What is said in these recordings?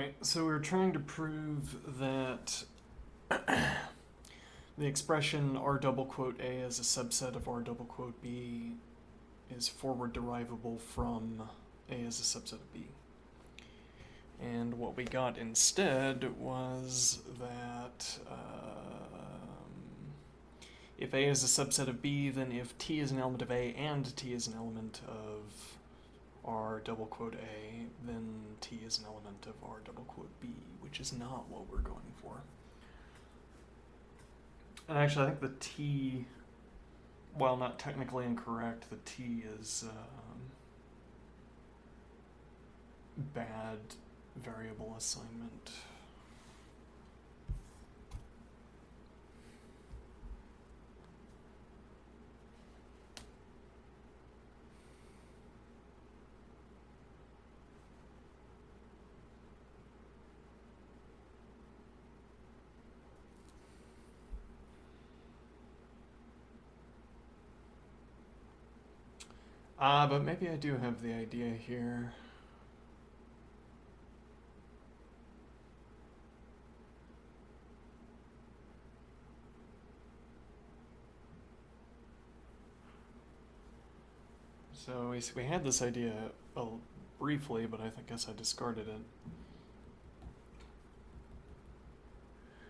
Alright, so we're trying to prove that the expression R double quote A as a subset of R double quote B is forward derivable from A as a subset of B. And what we got instead was that if A is a subset of B, then if T is an element of A and T is an element of R double quote A, then T is an element of R double quote B, which is not what we're going for. And actually, I think the T, while not technically incorrect, the T is bad variable assignment. But maybe I do have the idea here. So we had this idea briefly, but I guess I discarded it.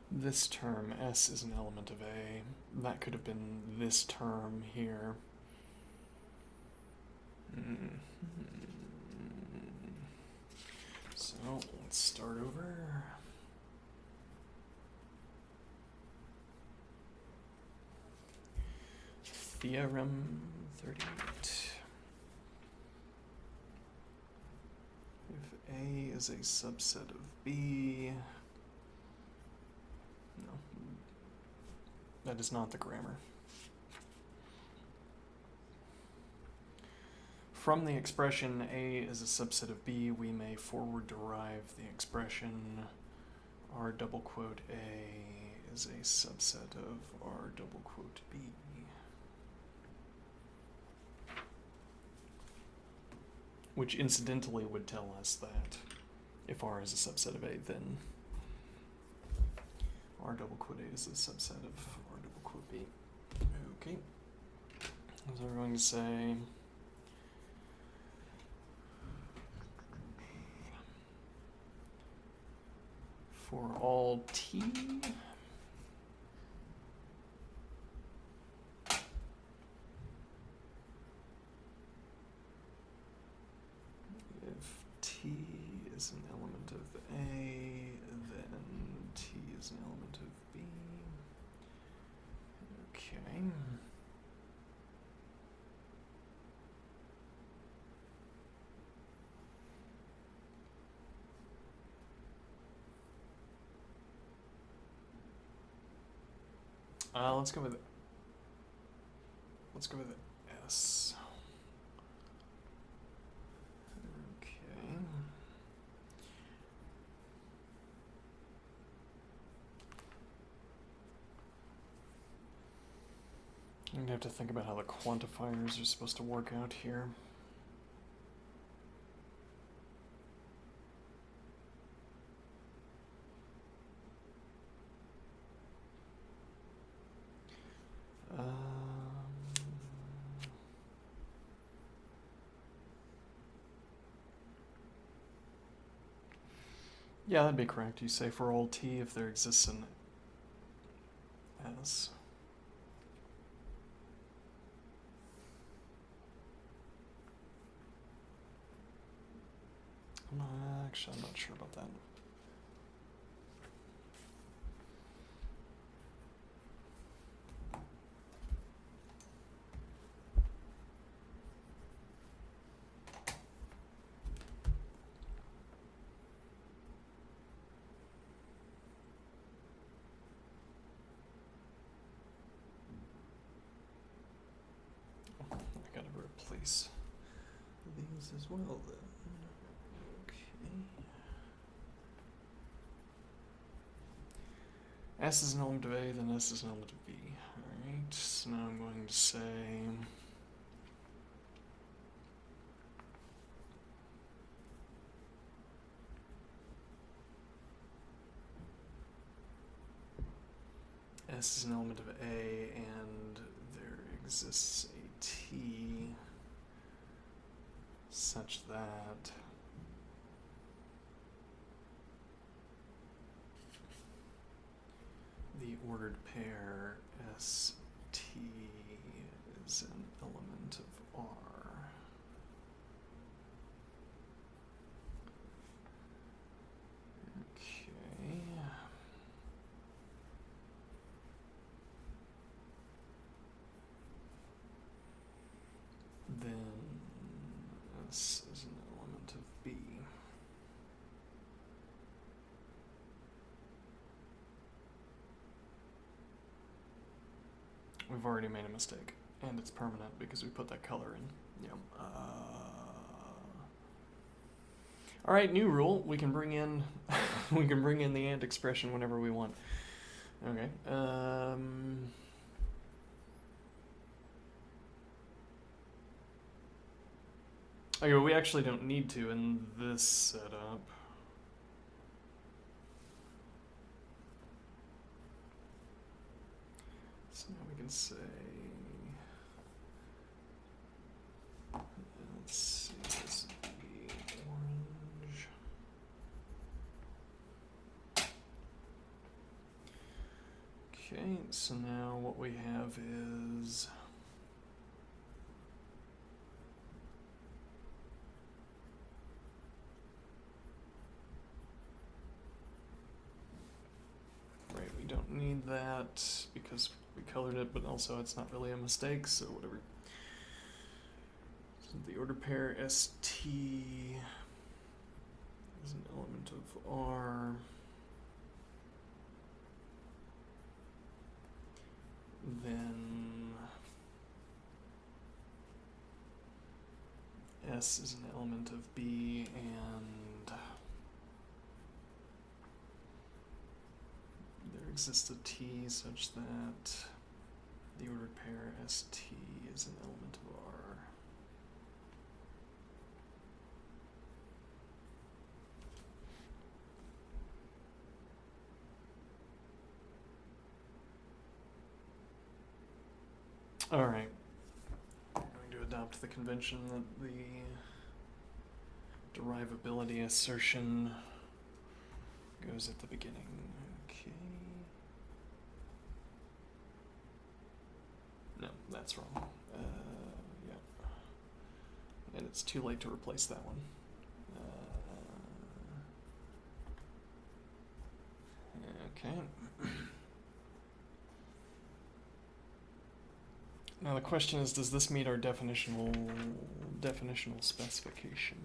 This term, S, is an element of A. That could have been this term here. So let's start over. Theorem 38. If A is a subset of B, no, that is not the grammar. From the expression A is a subset of B, we may forward derive the expression R double quote A is a subset of R double quote B. Which incidentally would tell us that if R is a subset of A, then R double quote A is a subset of R double quote B. Okay. So we're going to say for all T, if T is an element of A, then T is an element of B. Okay. Let's go with S. Okay. I'm gonna have to think about how the quantifiers are supposed to work out here. Yeah, that'd be correct. You say for all T if there exists an S. Actually, I'm not sure about that. I gotta replace these as well then. S is an element of A, then S is an element of B. Alright, so now I'm going to say S is an element of A, and there exists a T such that the ordered pair ST is an element of R. Okay. Then S is an element of B. We've already made a mistake, and it's permanent because we put that color in. Yeah. All right, new rule. We can bring in we can bring in the and expression whenever we want. Okay. Okay, well, we actually don't need to in this setup. So now we can say, let's see, this would be orange. Okay, so now what we have is right, we don't need that because we colored it, but also it's not really a mistake, so whatever. So the order pair ST is an element of R. Then S is an element of B, and there exists a T such that the ordered pair ST is an element of R. All right. I'm going to adopt the convention that the derivability assertion goes at the beginning. Okay. No, that's wrong. Yeah. And it's too late to replace that one. Okay. Now the question is, does this meet our definitional specification?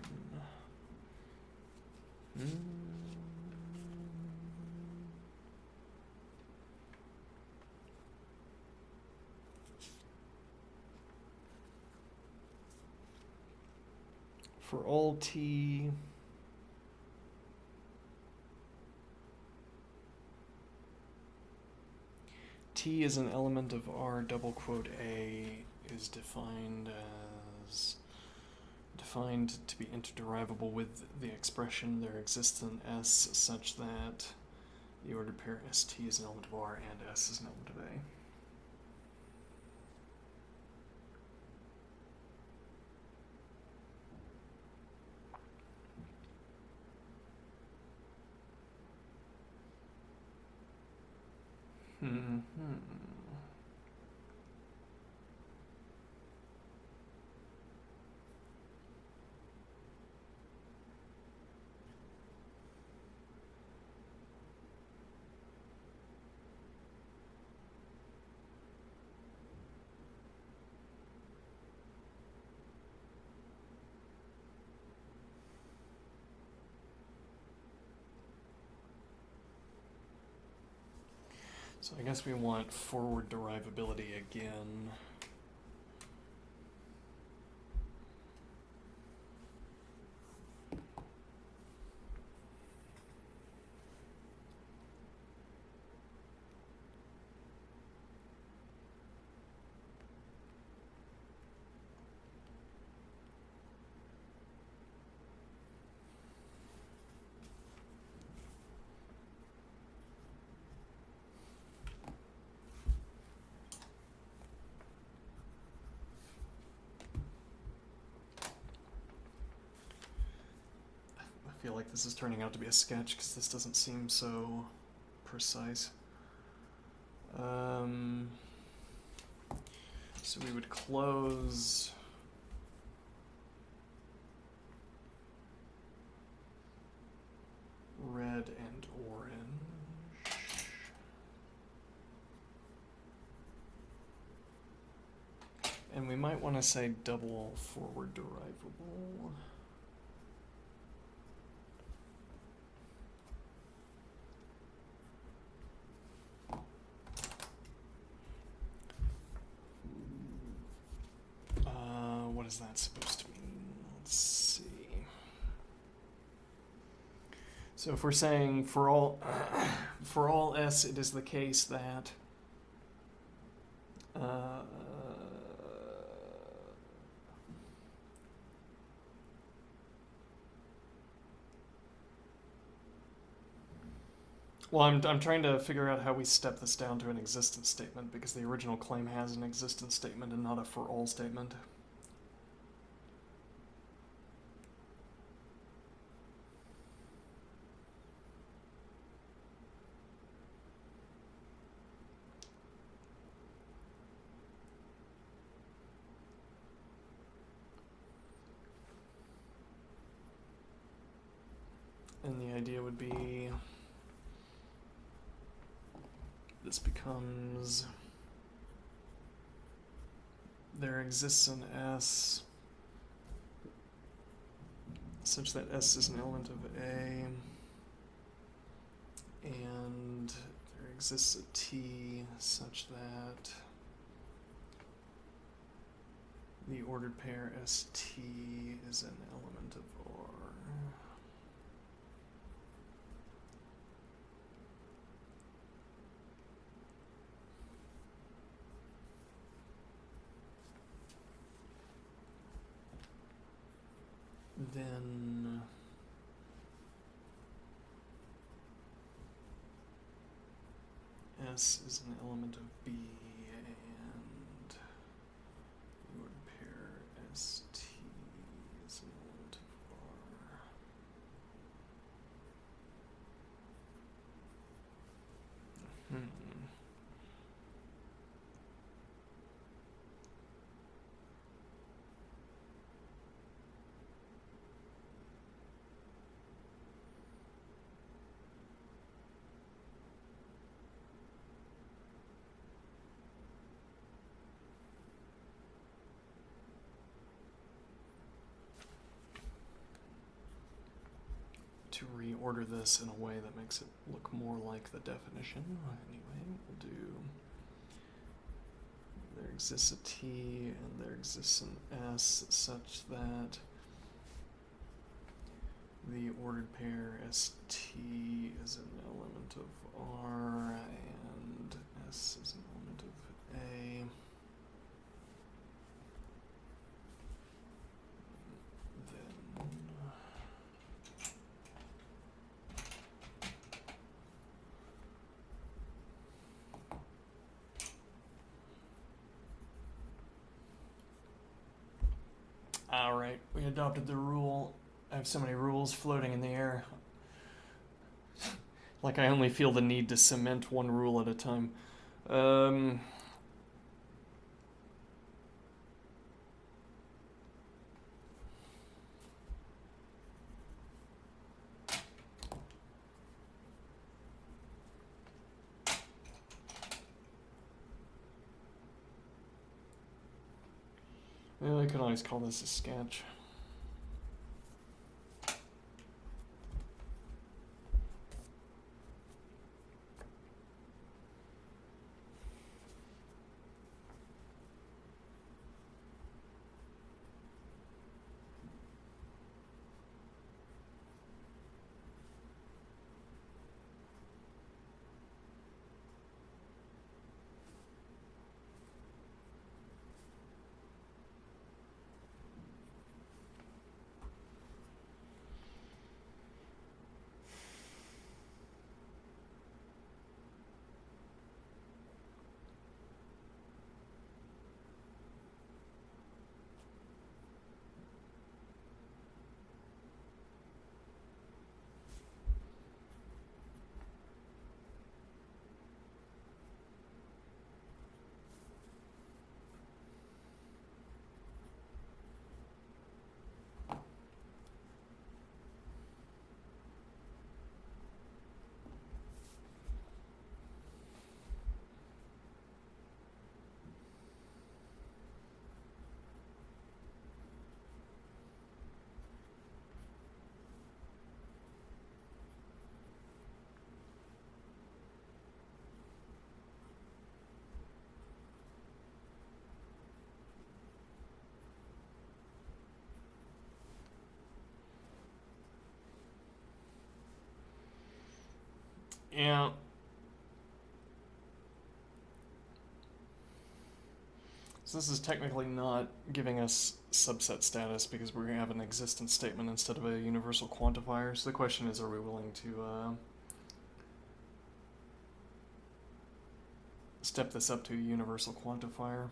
For all T T is an element of R double quote A is defined to be interderivable with the expression there exists an S such that the ordered pair ST is an element of R and S is an element of A. So I guess we want forward derivability again. feel like this is turning out to be a sketch because this doesn't seem so precise. So we would close red and orange. And we might want to say double forward derivable. What is that supposed to mean? Let's see. So if we're saying for all s, it is the case that well, I'm trying to figure out how we step this down to an existence statement, because the original claim has an existence statement and not a for all statement. And the idea would be this becomes there exists an S such that S is an element of A, and there exists a T such that the ordered pair ST is an element of R. Then S is an element of B, and the ordered pair ST is an element of R. To reorder this in a way that makes it look more like the definition. Anyway, we'll do there exists a T and there exists an S such that the ordered pair ST is an element of R and S is an element of A. Alright, we adopted the rule. I have so many rules floating in the air. Like I only feel the need to cement one rule at a time. I could always call this a sketch. Yeah. So this is technically not giving us subset status because we have an existence statement instead of a universal quantifier. So the question is, are we willing to step this up to a universal quantifier?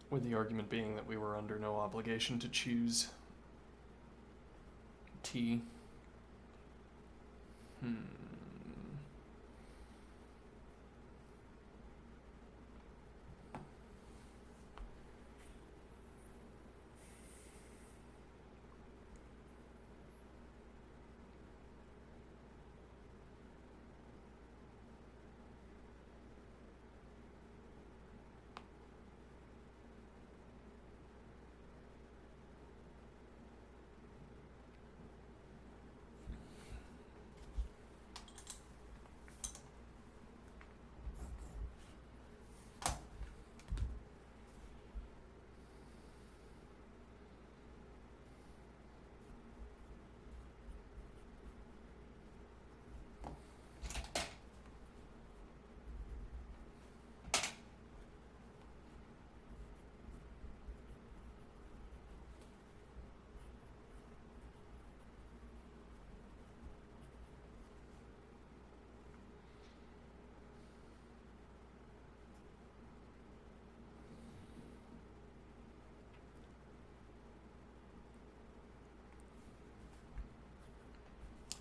With the argument being that we were under no obligation to choose T.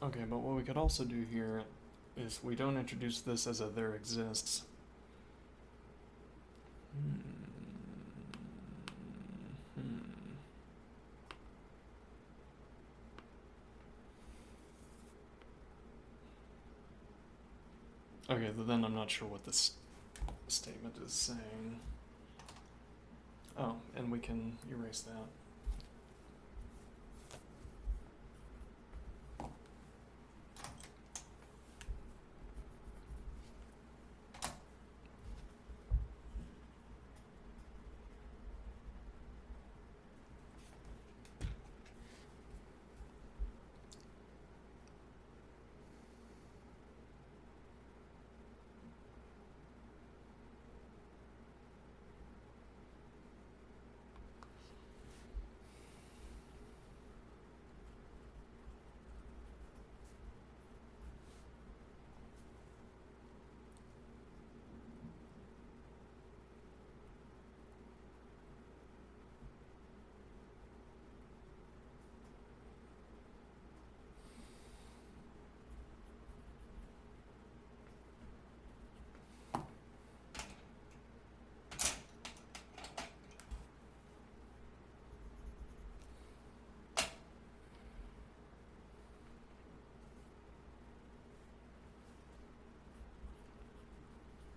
Okay, but what we could also do here is we don't introduce this as a there exists. Okay, but then I'm not sure what this statement is saying. Oh, and we can erase that.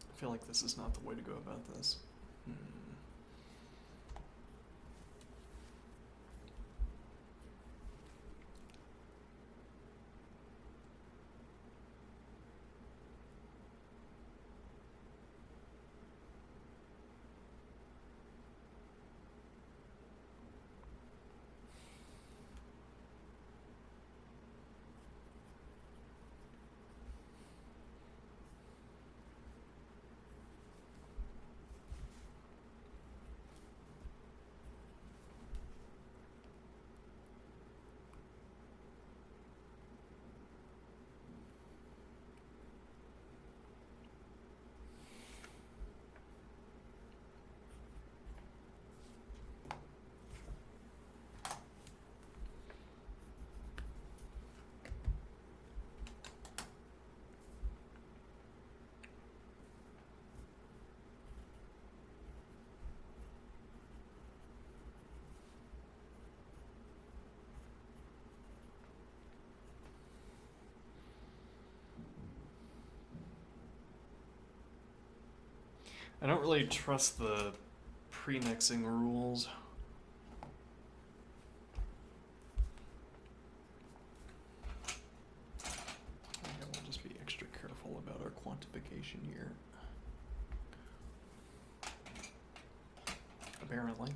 I feel like this is not the way to go about this. I don't really trust the premixing rules. I think we'll just be extra careful about our quantification here. Apparently.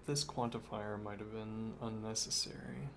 this quantifier might have been unnecessary.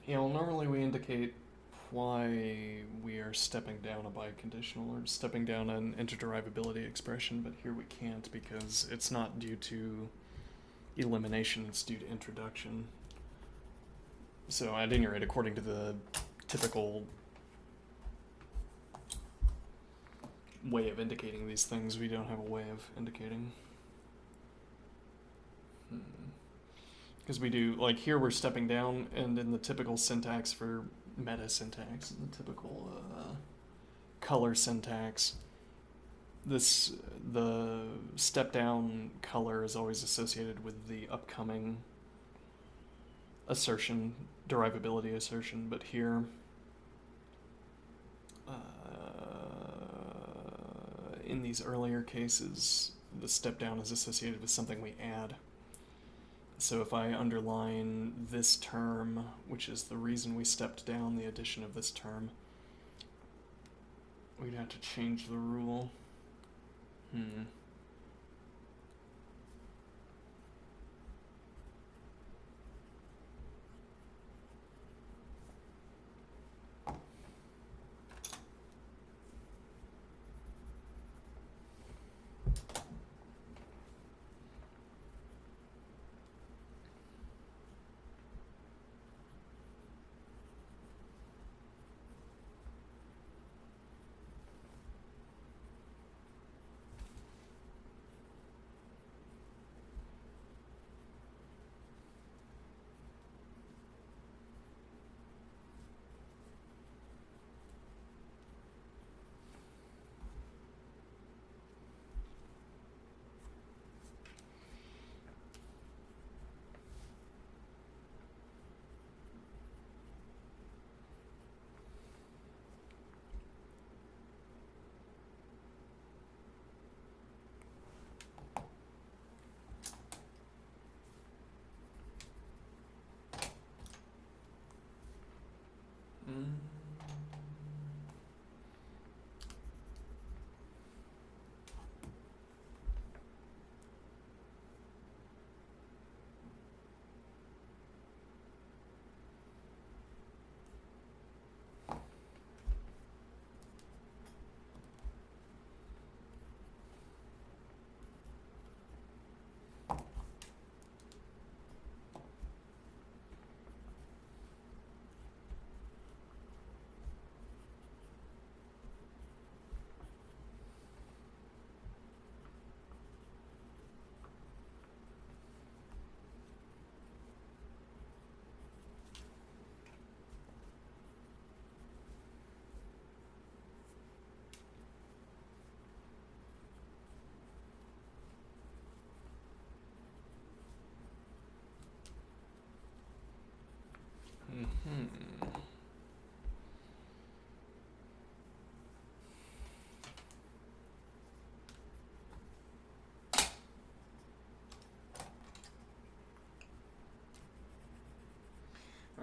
Yeah, well, normally we indicate why we are stepping down a biconditional or stepping down an interderivability expression, but here we can't because it's not due to elimination, it's due to introduction. So at any rate, according to the typical way of indicating these things, we don't have a way of indicating. Because we do, like here we're stepping down, and in the typical syntax for meta syntax, in the typical color syntax, the step down color is always associated with the upcoming assertion, derivability assertion, but here in these earlier cases, the step down is associated with something we add. So if I underline this term, which is the reason we stepped down, the addition of this term, we'd have to change the rule.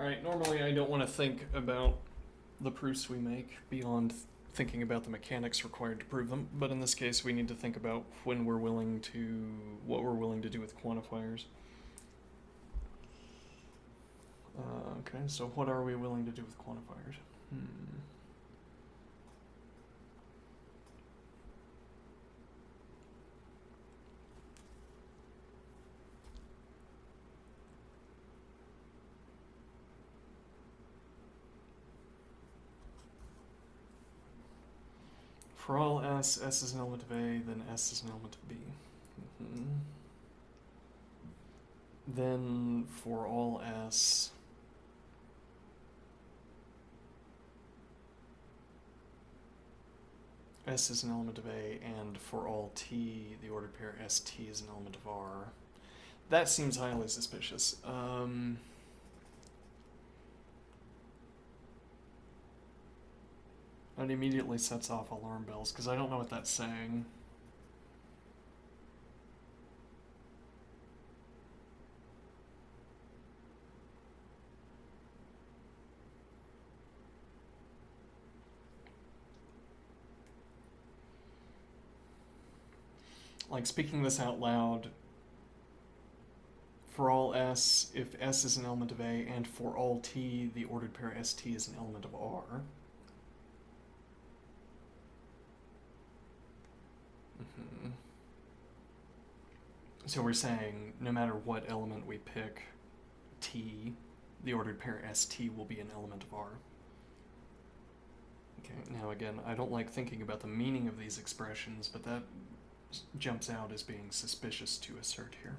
Alright, normally I don't want to think about the proofs we make beyond thinking about the mechanics required to prove them, but in this case we need to think about what we're willing to do with quantifiers. Okay, so what are we willing to do with quantifiers? For all S, S is an element of A, then S is an element of B. Then for all S, S is an element of A, and for all T, the ordered pair ST is an element of R. That seems highly suspicious. That immediately sets off alarm bells, because I don't know what that's saying. Like, speaking this out loud, for all S, if S is an element of A, and for all T, the ordered pair ST is an element of R. So we're saying no matter what element we pick, T, the ordered pair ST will be an element of R. Okay, now again, I don't like thinking about the meaning of these expressions, but that jumps out as being suspicious to assert here.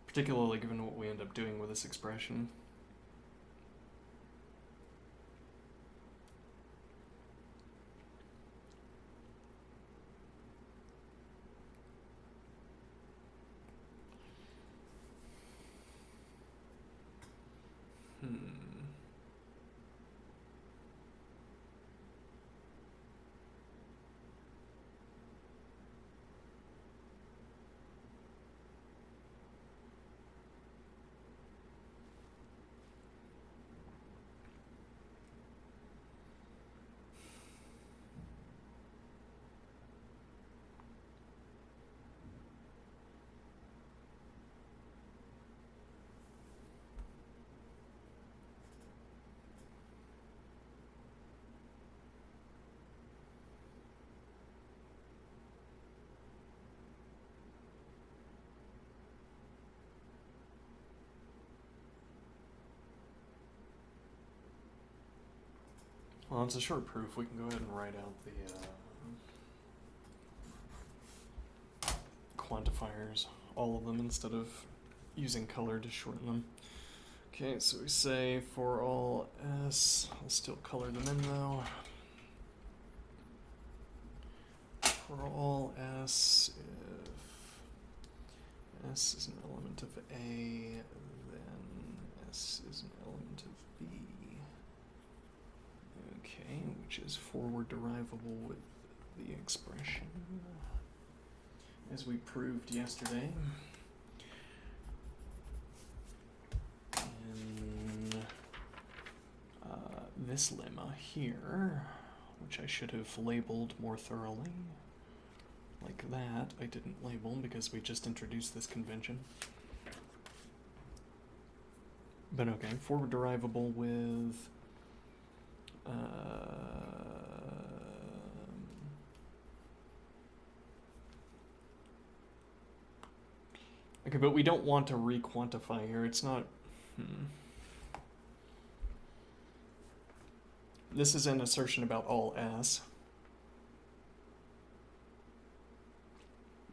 Particularly given what we end up doing with this expression. Well, it's a short proof. We can go ahead and write out the quantifiers, all of them, instead of using color to shorten them. Okay, so we say for all S, I'll still color them in though. For all S, if S is an element of A, then S is an element of B. Okay, which is forward derivable with the expression, as we proved yesterday. And this lemma here, which I should have labeled more thoroughly, like that, I didn't label because we just introduced this convention. But okay, forward derivable with okay, but we don't want to re-quantify here. It's not. This is an assertion about all S.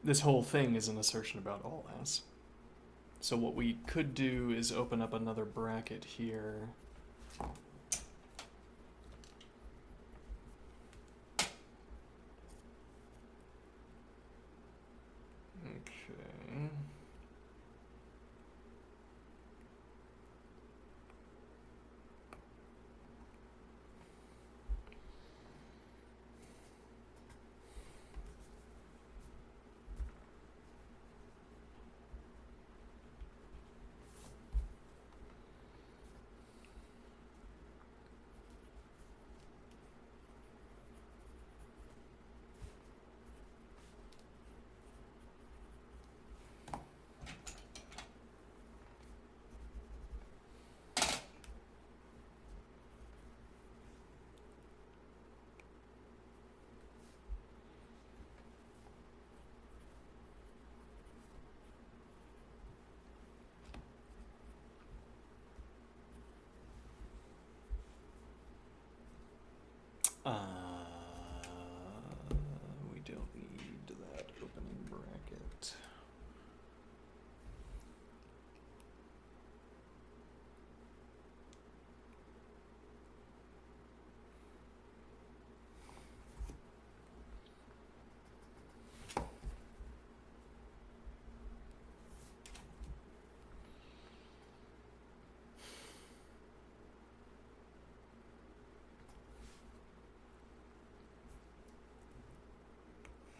This whole thing is an assertion about all S. So what we could do is open up another bracket here. Okay. We don't need that opening bracket.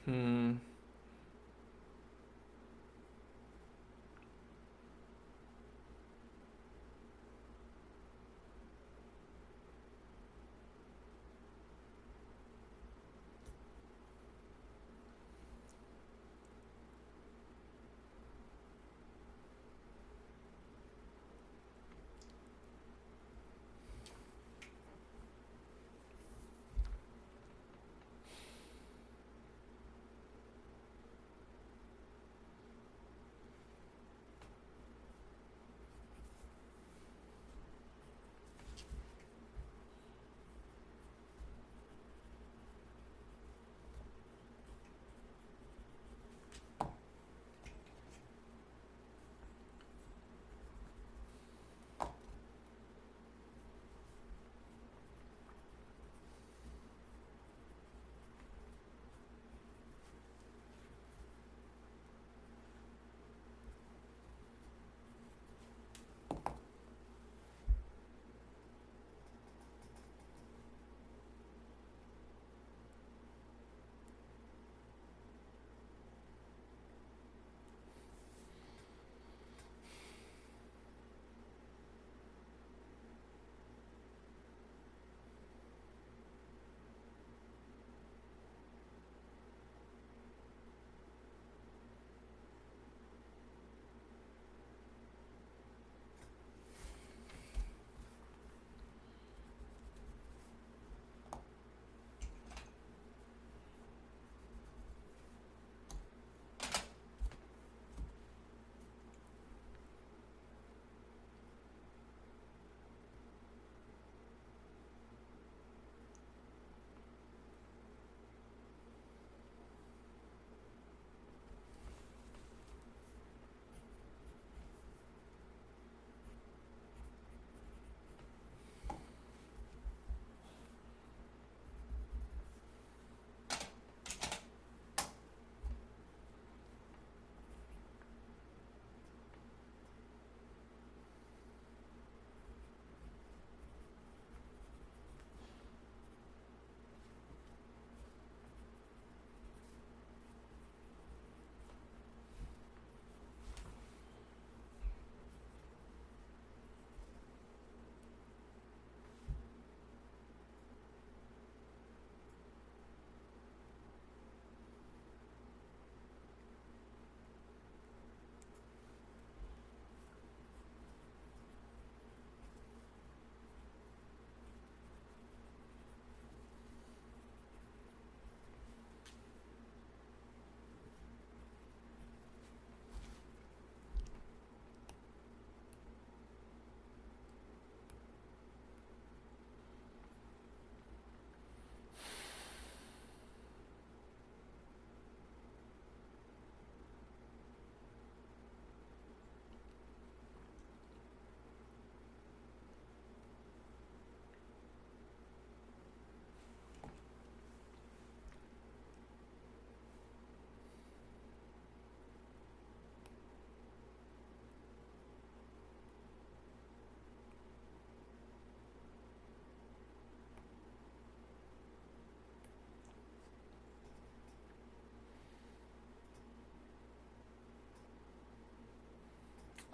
Hmm.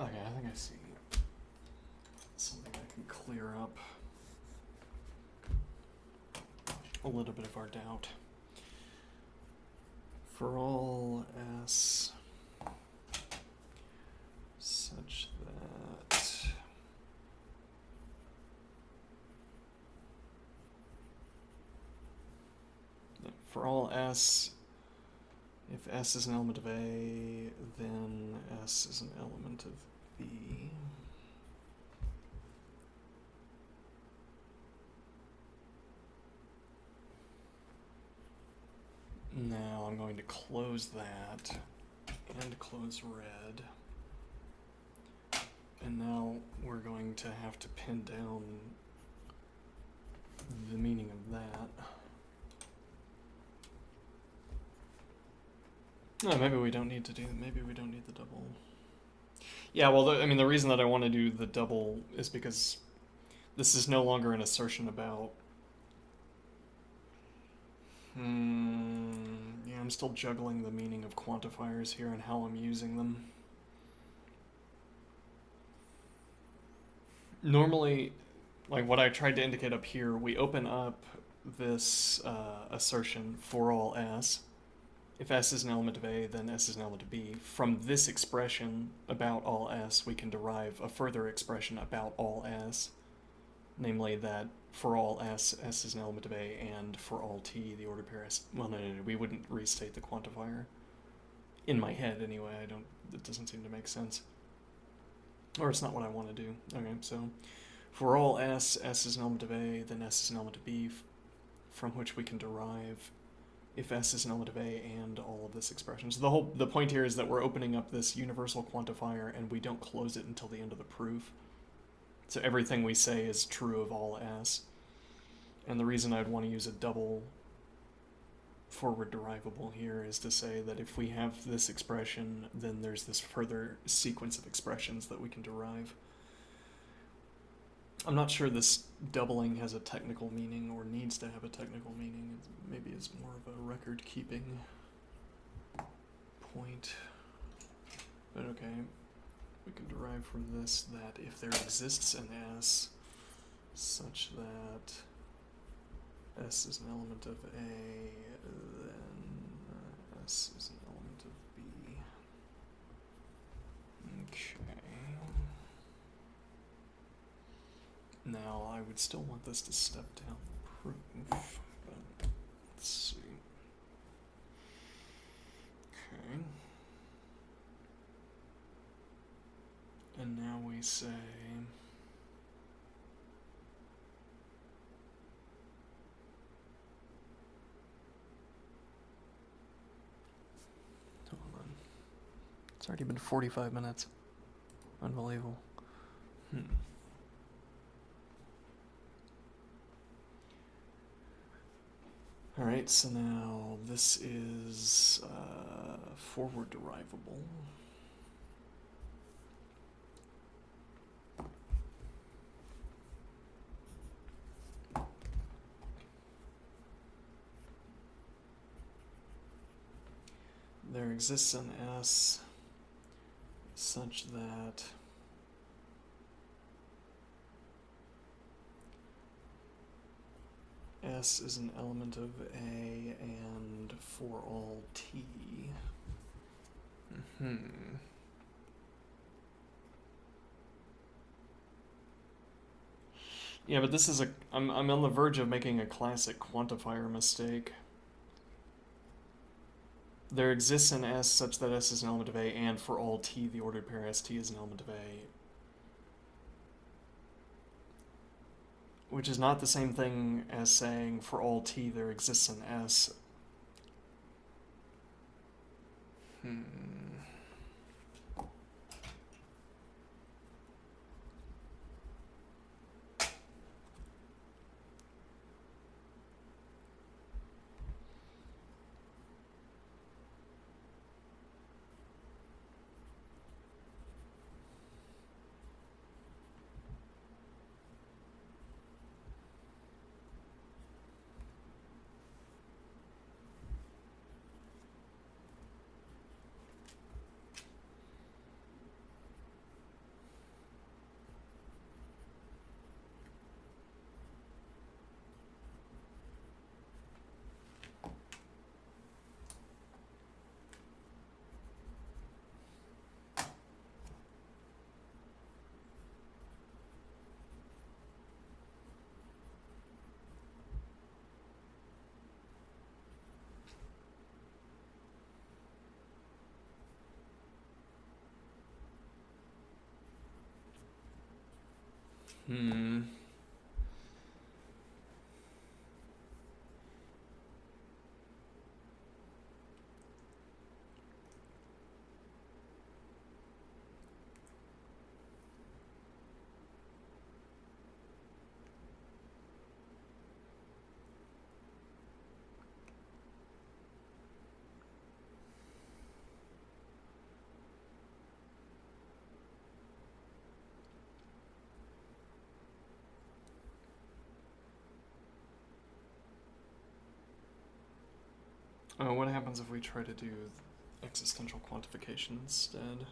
Okay, I think I see something that can clear up a little bit of our doubt. For all S such that for all S, if S is an element of A, then S is an element of B. Now I'm going to close that and close red. And now we're going to have to pin down the meaning of that. No, maybe we don't need to do. Maybe we don't need the double. Yeah, well, I mean, the reason that I want to do the double is because this is no longer an assertion about. Yeah, I'm still juggling the meaning of quantifiers here and how I'm using them. Normally, like what I tried to indicate up here, we open up this assertion for all s. If s is an element of A, then s is an element of B. From this expression about all s, we can derive a further expression about all s, namely that for all s, s is an element of A, and for all t, the ordered pair s. Well, no, we wouldn't restate the quantifier. In my head, anyway, it doesn't seem to make sense. Or it's not what I want to do. Okay, so for all s, s is an element of A, then s is an element of B, from which we can derive if s is an element of A and all of this expression. So the point here is that we're opening up this universal quantifier and we don't close it until the end of the proof. So everything we say is true of all s. And the reason I'd want to use a double forward derivable here is to say that if we have this expression, then there's this further sequence of expressions that we can derive. I'm not sure this doubling has a technical meaning or needs to have a technical meaning. Maybe it's more of a record-keeping point. But okay, we can derive from this that if there exists an s such that s is an element of A, then s is an element of B. Okay. Now, I would still want this to step down the proof, but let's see. Okay. And now we say hold on. It's already been 45 minutes. Unbelievable. Alright, so now this is forward derivable. There exists an s such that s is an element of A and for all t. Yeah, but this is I'm on the verge of making a classic quantifier mistake. There exists an s such that s is an element of A and for all t, the ordered pair st is an element of A. Which is not the same thing as saying for all t there exists an s. What happens if we try to do existential quantification instead?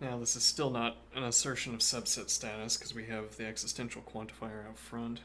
Now, this is still not an assertion of subset status because we have the existential quantifier out front.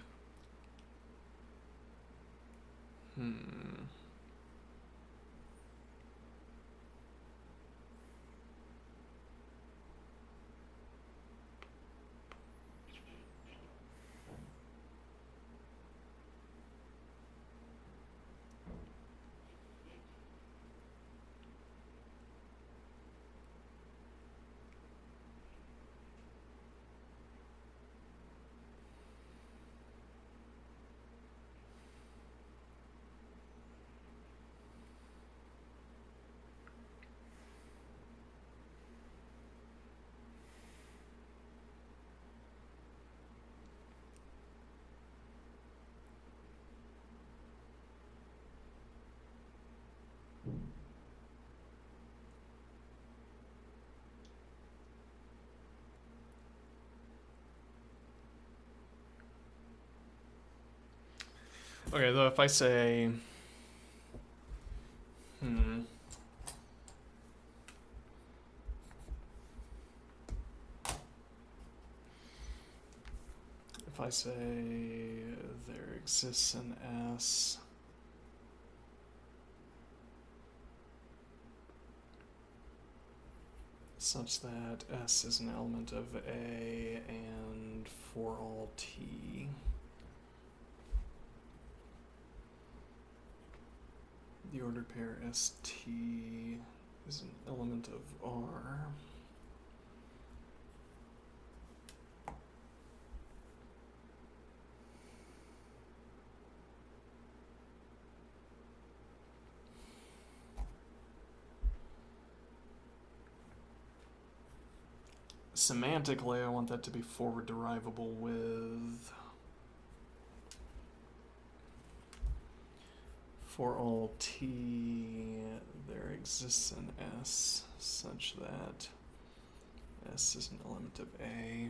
Okay, though if I say, if I say there exists an S such that S is an element of A, and for all T the ordered pair ST is an element of R. Semantically, I want that to be forward derivable with for all T there exists an S such that S is an element of A.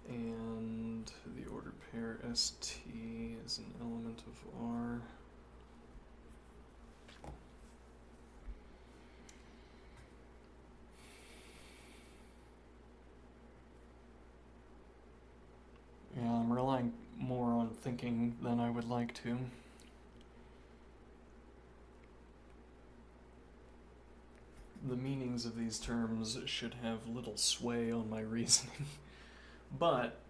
And the ordered pair ST is an element of R. Yeah, I'm relying more on thinking than I would like to. The meanings of these terms should have little sway on my reasoning. But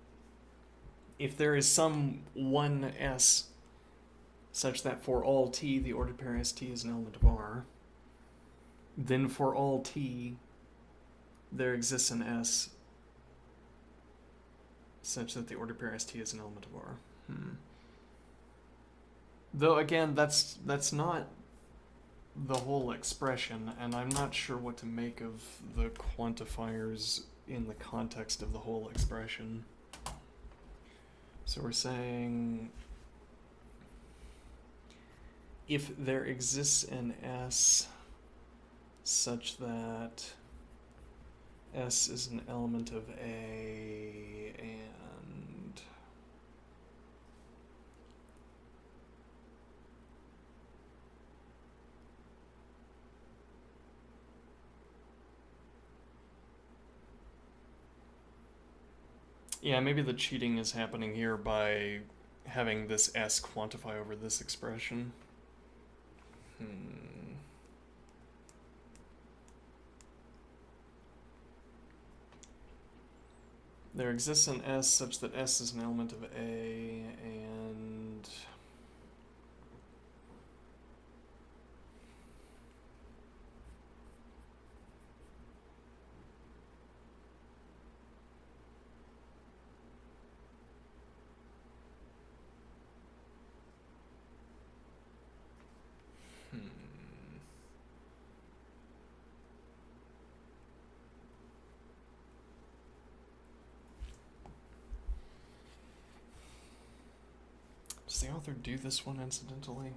if there is some one S such that for all T the ordered pair ST is an element of R, then for all T there exists an S such that the ordered pair ST is an element of R. Though again, that's not the whole expression, and I'm not sure what to make of the quantifiers in the context of the whole expression. So we're saying if there exists an S such that S is an element of A and yeah, maybe the cheating is happening here by having this S quantify over this expression. There exists an S such that S is an element of A and does the author do this one incidentally?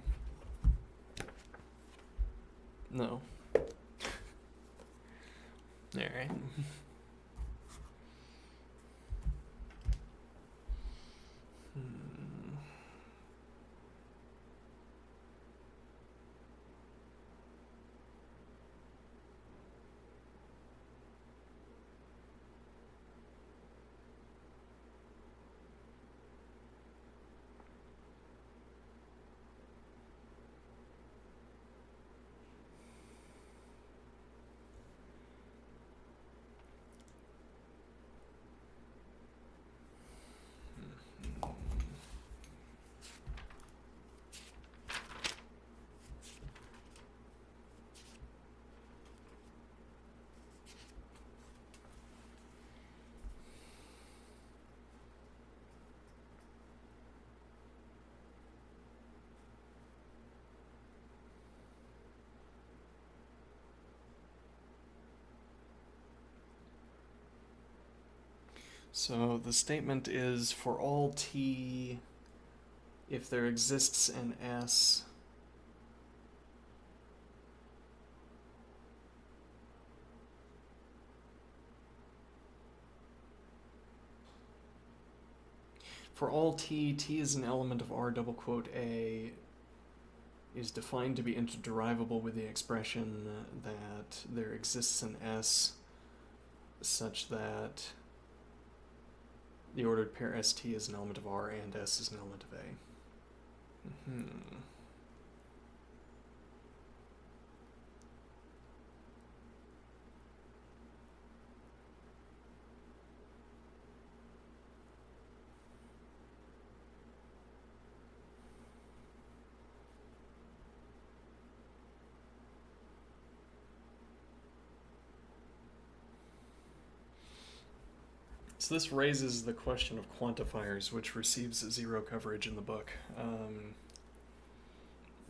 No. Alright. So the statement is for all T, if there exists an S for all T, T is an element of R double quote A is defined to be interderivable with the expression that there exists an S such that the ordered pair ST is an element of R and S is an element of A. So this raises the question of quantifiers, which receives zero coverage in the book,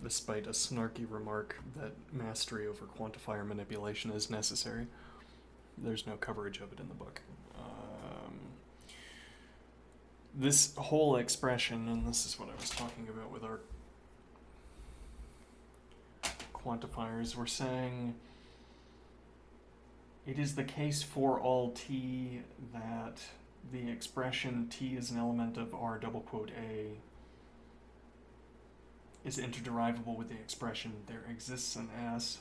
despite a snarky remark that mastery over quantifier manipulation is necessary. There's no coverage of it in the book. This whole expression, and this is what I was talking about with our quantifiers, we're saying it is the case for all t that the expression t is an element of R double quote A is interderivable with the expression there exists an S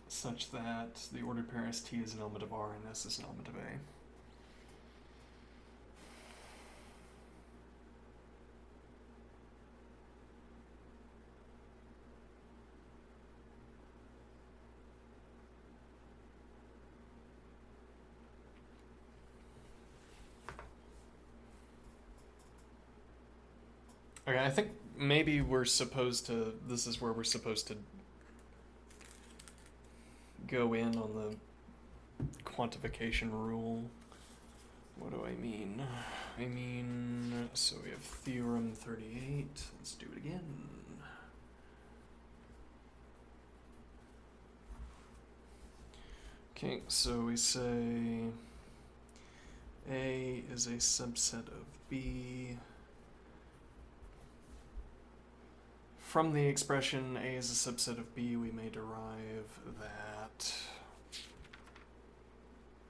such that the ordered pair ST is an element of R and S is an element of A. Okay, I think maybe we're supposed to, this is where we're supposed to go in on the quantification rule. What do I mean? I mean, so we have Theorem 38. Let's do it again. Okay, so we say A is a subset of B. From the expression A is a subset of B, we may derive that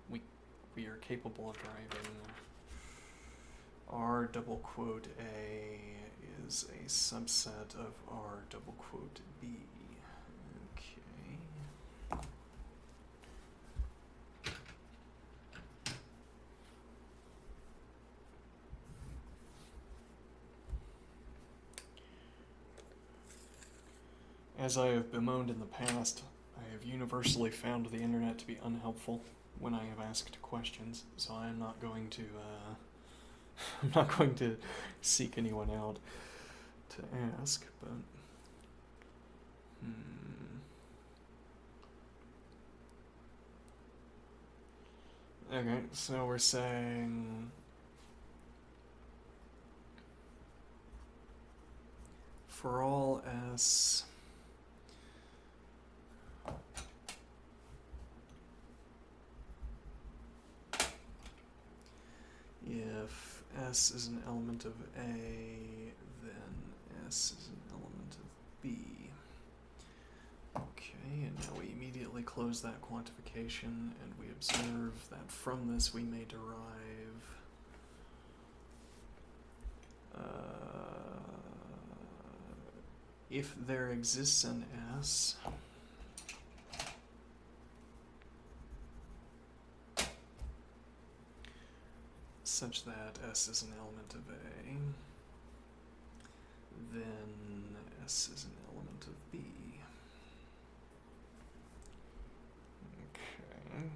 we are capable of deriving R double quote A is a subset of R double quote B. Okay. As I have bemoaned in the past, I have universally found the internet to be unhelpful when I have asked questions, so I am not going to I'm not going to seek anyone out to ask, but okay, so we're saying for all S if S is an element of A, then S is an element of B. Okay, and now we immediately close that quantification, and we observe that from this we may derive if there exists an S such that S is an element of A, then S is an element of B. Okay.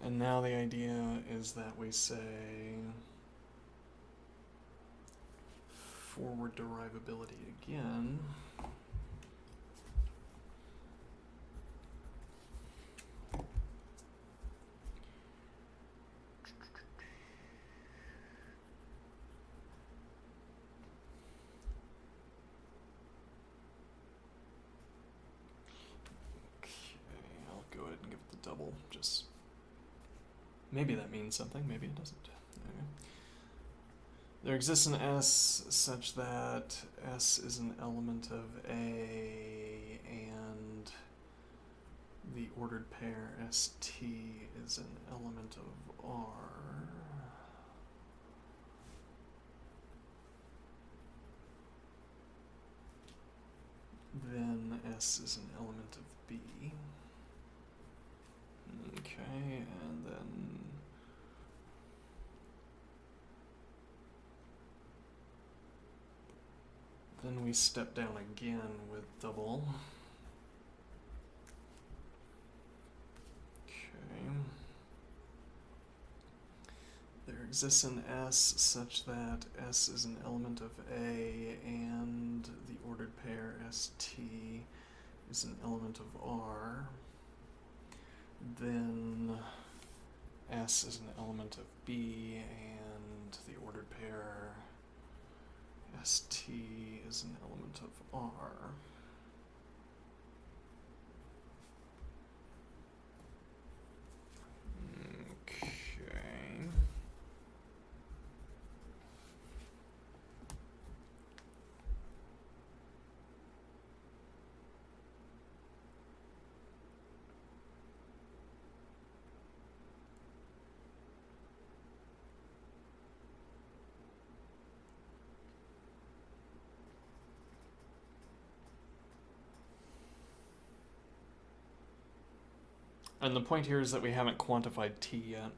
And now the idea is that we say forward derivability again. Okay, I'll go ahead and give it the double, just maybe that means something, maybe it doesn't. Okay. There exists an S such that S is an element of A and the ordered pair ST is an element of R, then S is an element of B. Okay, and then we step down again with double. Okay. There exists an S such that S is an element of A and the ordered pair ST is an element of R. Then S is an element of B and the ordered pair ST is an element of R. Okay. And the point here is that we haven't quantified T yet.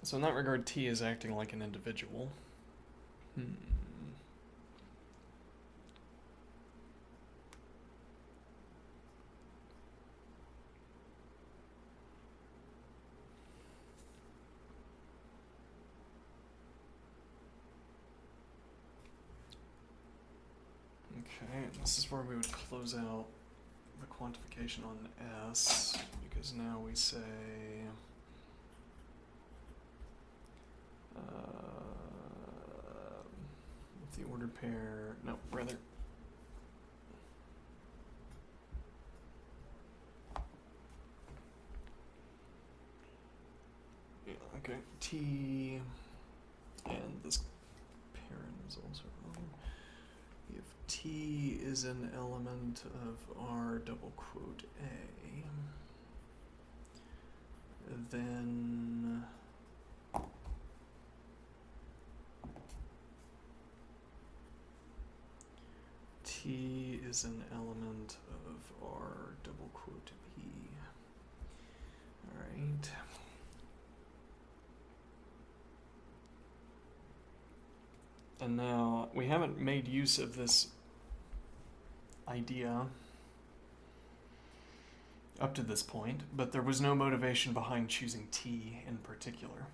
So in that regard, T is acting like an individual. Okay, this is where we would close out the quantification on S, because now we say with the ordered pair, no, rather, yeah, okay, T, and this parent is also wrong. If T is an element of R double quote A, then T is an element of R double quote B. All right. And now we haven't made use of this idea up to this point, but there was no motivation behind choosing T in particular.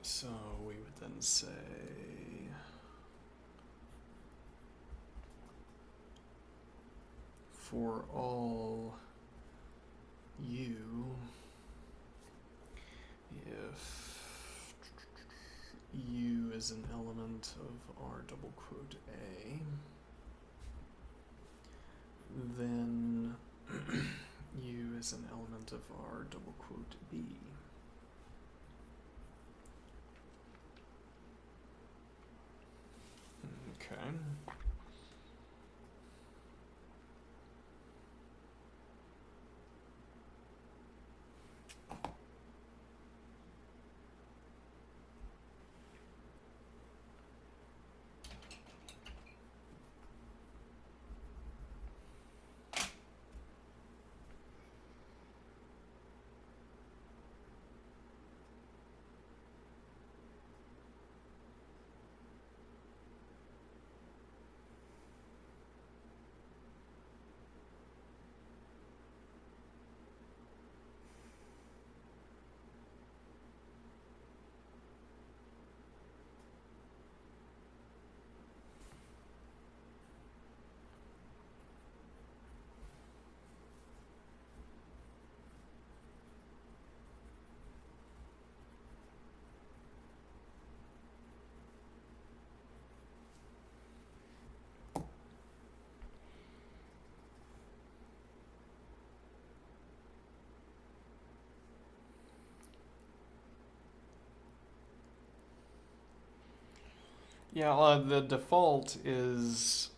So we would then say for all U, if U is an element of R double quote A, then U is an element of R double quote B. Okay. Yeah, the default is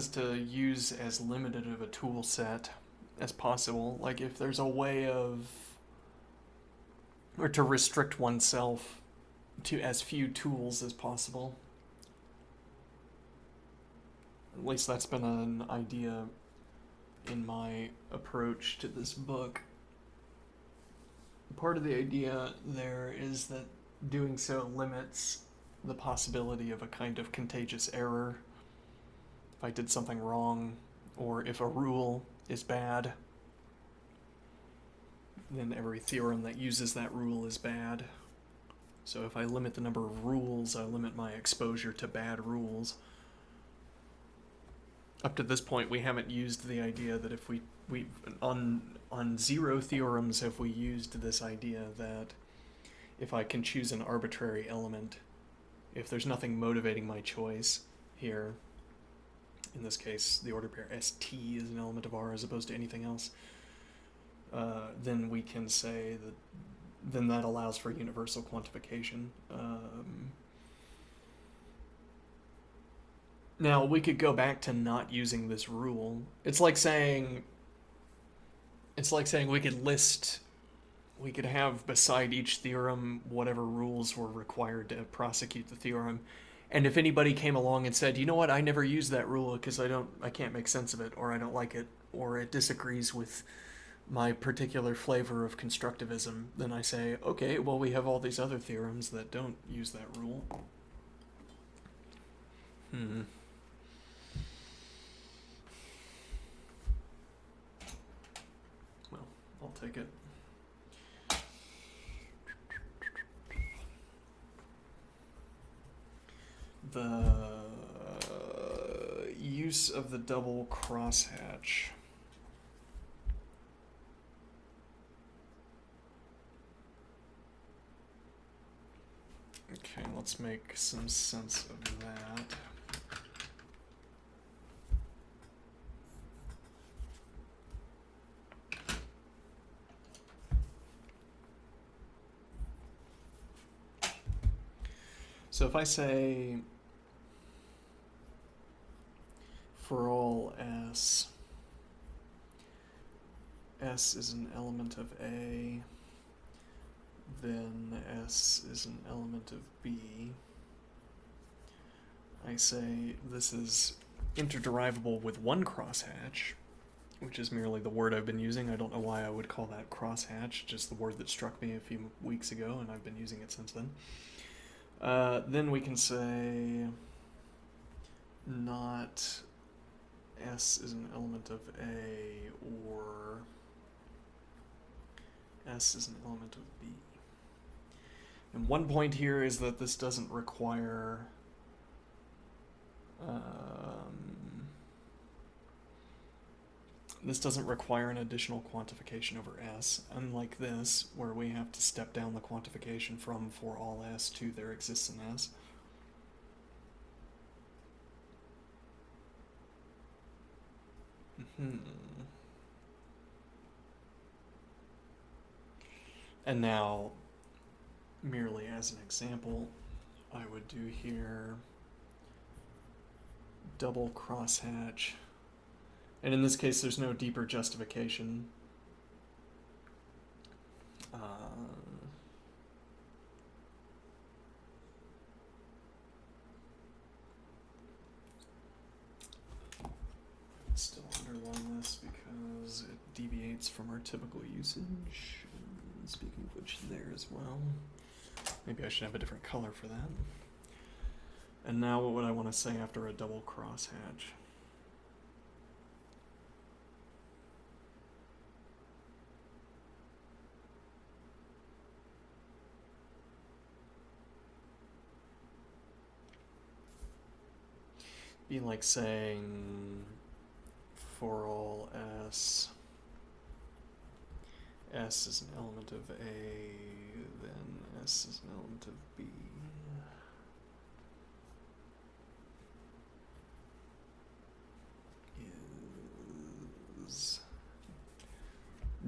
to use as limited of a tool set as possible. Like if there's a way of, or to restrict oneself to as few tools as possible. At least that's been an idea in my approach to this book. Part of the idea there is that doing so limits the possibility of a kind of contagious error. If I did something wrong, or if a rule is bad, then every theorem that uses that rule is bad. So if I limit the number of rules, I limit my exposure to bad rules. Up to this point, we haven't used the idea that if we on zero theorems have we used this idea that if I can choose an arbitrary element, if there's nothing motivating my choice here, in this case the order pair ST is an element of R as opposed to anything else, then we can say that then that allows for universal quantification. Now, we could go back to not using this rule. It's like saying we could have beside each theorem whatever rules were required to prosecute the theorem. And if anybody came along and said, you know what, I never use that rule because I can't make sense of it, or I don't like it, or it disagrees with my particular flavor of constructivism, then I say, okay, well, we have all these other theorems that don't use that rule. Well, I'll take it. The use of the double crosshatch. Okay, let's make some sense of that. So if I say for all S is an element of A, then S is an element of B, I say this is interderivable with one crosshatch, which is merely the word I've been using. I don't know why I would call that crosshatch, just the word that struck me a few weeks ago, and I've been using it since then. Then we can say not S is an element of A, or S is an element of B. And one point here is that this doesn't require an additional quantification over S, unlike this, where we have to step down the quantification from for all S to there exists an S. And now, merely as an example, I would do here double crosshatch. And in this case, there's no deeper justification. Still underline this because it deviates from our typical usage. Speaking of which, there as well. Maybe I should have a different color for that. And now what would I want to say after a double crosshatch? Be like saying for all S is an element of A, then S is an element of B. Is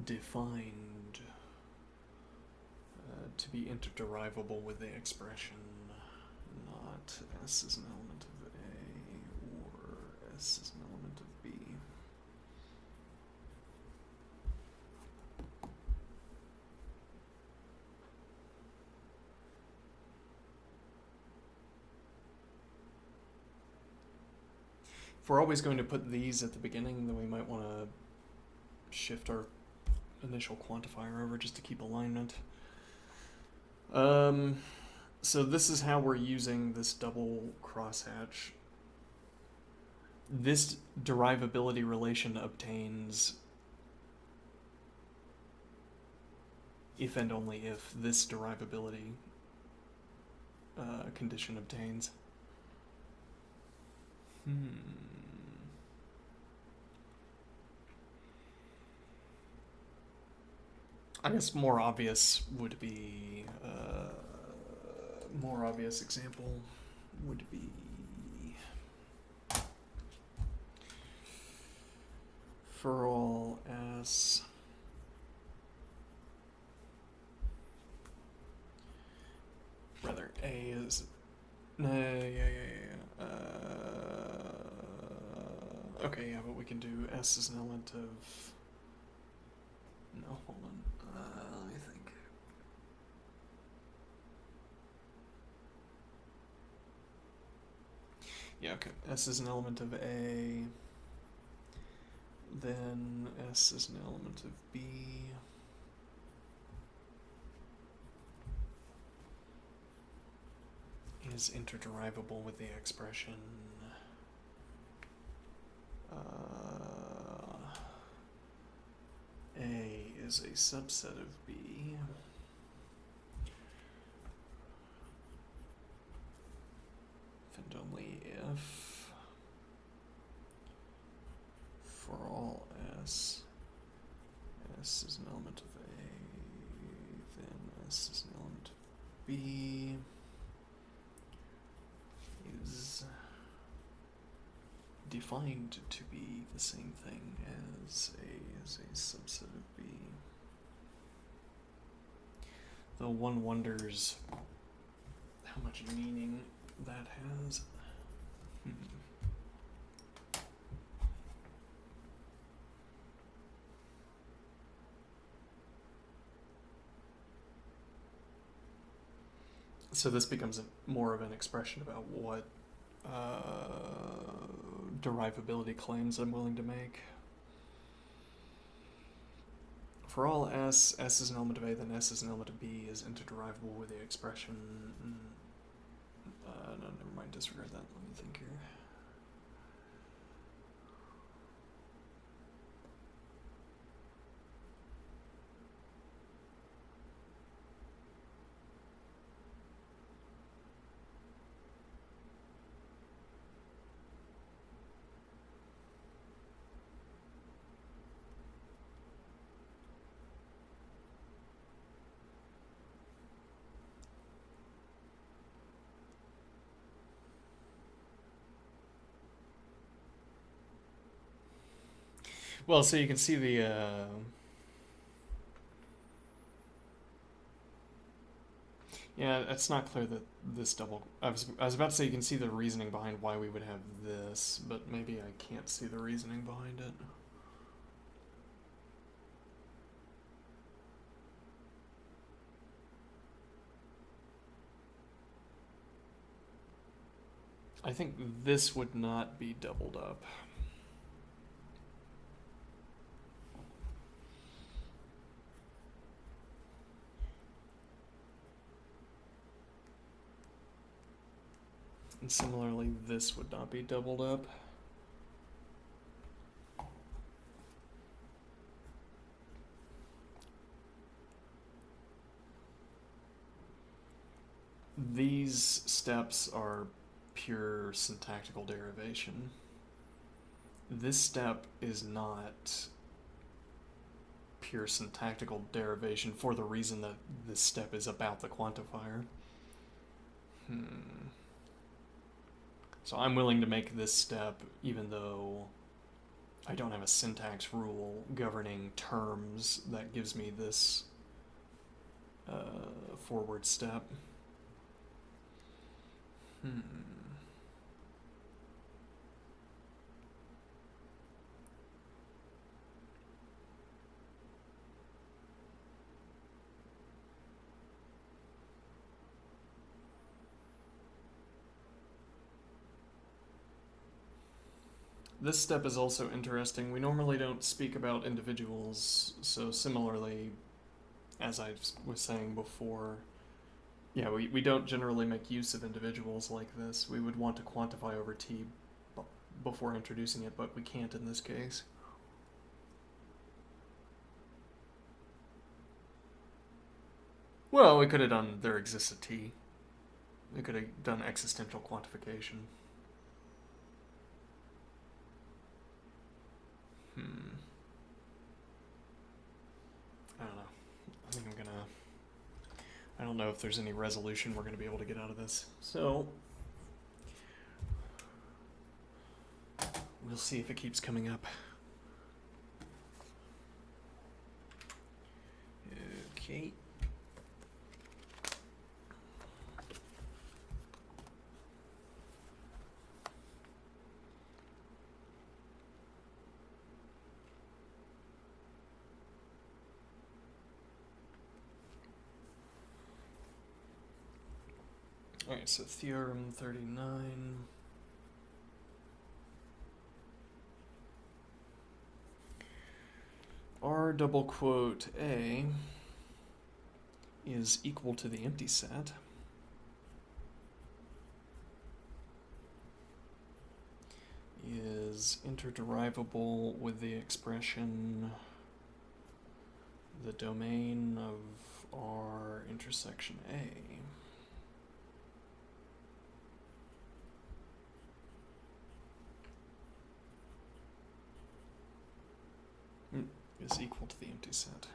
defined to be interderivable with the expression, not S is an element of A or S is an element of B. If we're always going to put these at the beginning, then we might want to shift our initial quantifier over just to keep alignment. So this is how we're using this double crosshatch. This derivability relation obtains if and only if this derivability condition obtains. I guess more obvious would be, more obvious example would be for all S rather A is okay, yeah, but we can do S as an element of hold on. Let me think. Yeah, okay. S is an element of A. Then S is an element of B. Is interderivable with the expression A is a subset of B. If and only if for all S, S is an element of A, then S is an element of B is defined to be the same thing as A is a subset of B. Though one wonders how much meaning that has. So this becomes more of an expression about what derivability claims I'm willing to make. For all S, S is an element of A, then S is an element of B is interderivable with the expression. No, never mind, disregard that. Let me think here. Well, so you can see the yeah, it's not clear that this double. I was about to say you can see the reasoning behind why we would have this, but maybe I can't see the reasoning behind it. I think this would not be doubled up. And similarly, this would not be doubled up. These steps are pure syntactical derivation. This step is not pure syntactical derivation for the reason that this step is about the quantifier. So I'm willing to make this step even though I don't have a syntax rule governing terms that gives me this forward step. This step is also interesting. We normally don't speak about individuals, so similarly, as I was saying before, yeah, we don't generally make use of individuals like this. We would want to quantify over t before introducing it, but we can't in this case. Well, we could have done there exists a t. We could have done existential quantification. I don't know. I think I'm gonna... I don't know if there's any resolution we're gonna be able to get out of this. So... we'll see if it keeps coming up. Okay. Alright, so Theorem 39. R double quote A is equal to the empty set. Is interderivable with the expression the domain of R intersection A. Is equal to the empty set.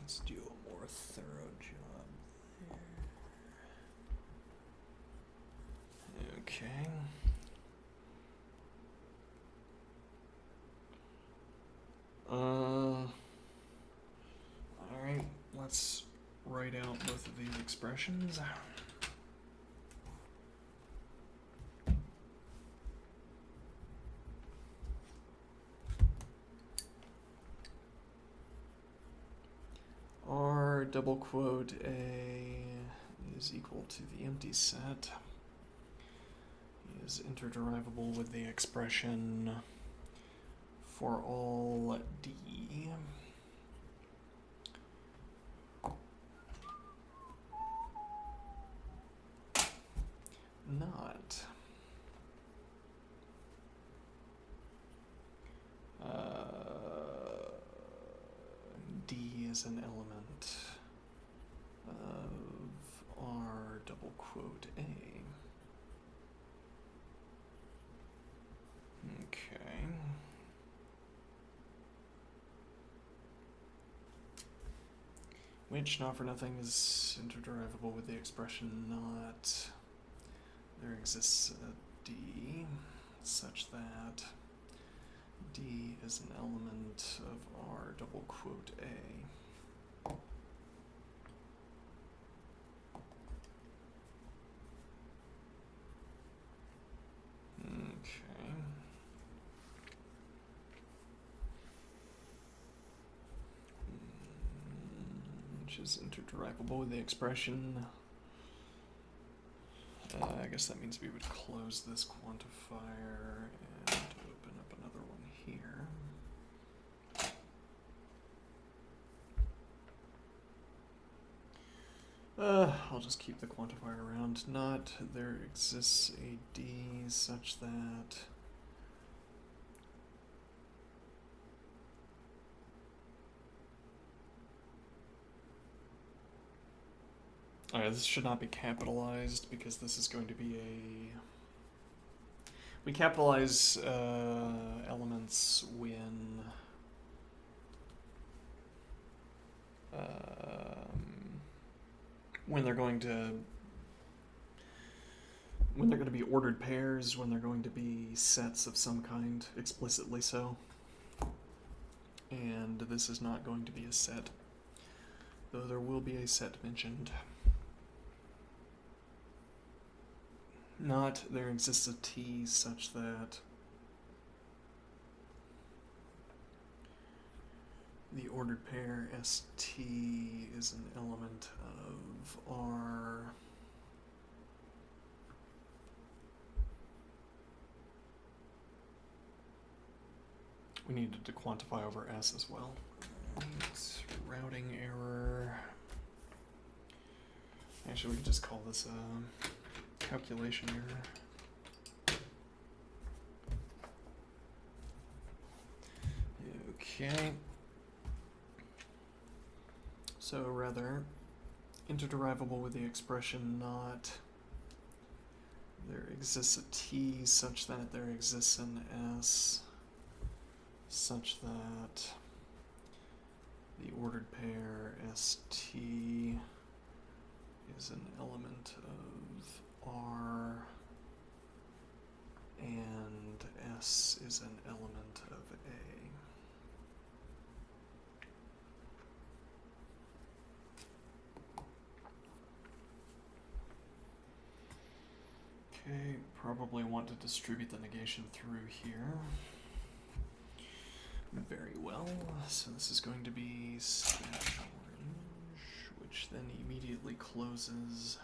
Let's do a more thorough job there. Okay. Alright, let's write out both of these expressions. R double quote A is equal to the empty set is interderivable with the expression for all D. Not. D is an element of R double quote A. Okay. Which, not for nothing, is interderivable with the expression not. There exists a D such that D is an element of R double quote A. Okay. Which is interderivable with the expression. I guess that means we would close this quantifier and open up another one here. I'll just keep the quantifier around. Not there exists a D such that Alright, this should not be capitalized because this is going to be a... We capitalize elements when they're going to be ordered pairs, when they're going to be sets of some kind, explicitly so. And this is not going to be a set, though there will be a set mentioned. Not there exists a T such that the ordered pair ST is an element of R. We needed to quantify over S as well. It's routing error. Actually, we could just call this a calculation error. Okay. So rather, interderivable with the expression not there exists a T such that there exists an S such that the ordered pair ST is an element of R and S is an element of A. Okay, probably want to distribute the negation through here. Very well, so this is going to be stat orange, which then immediately closes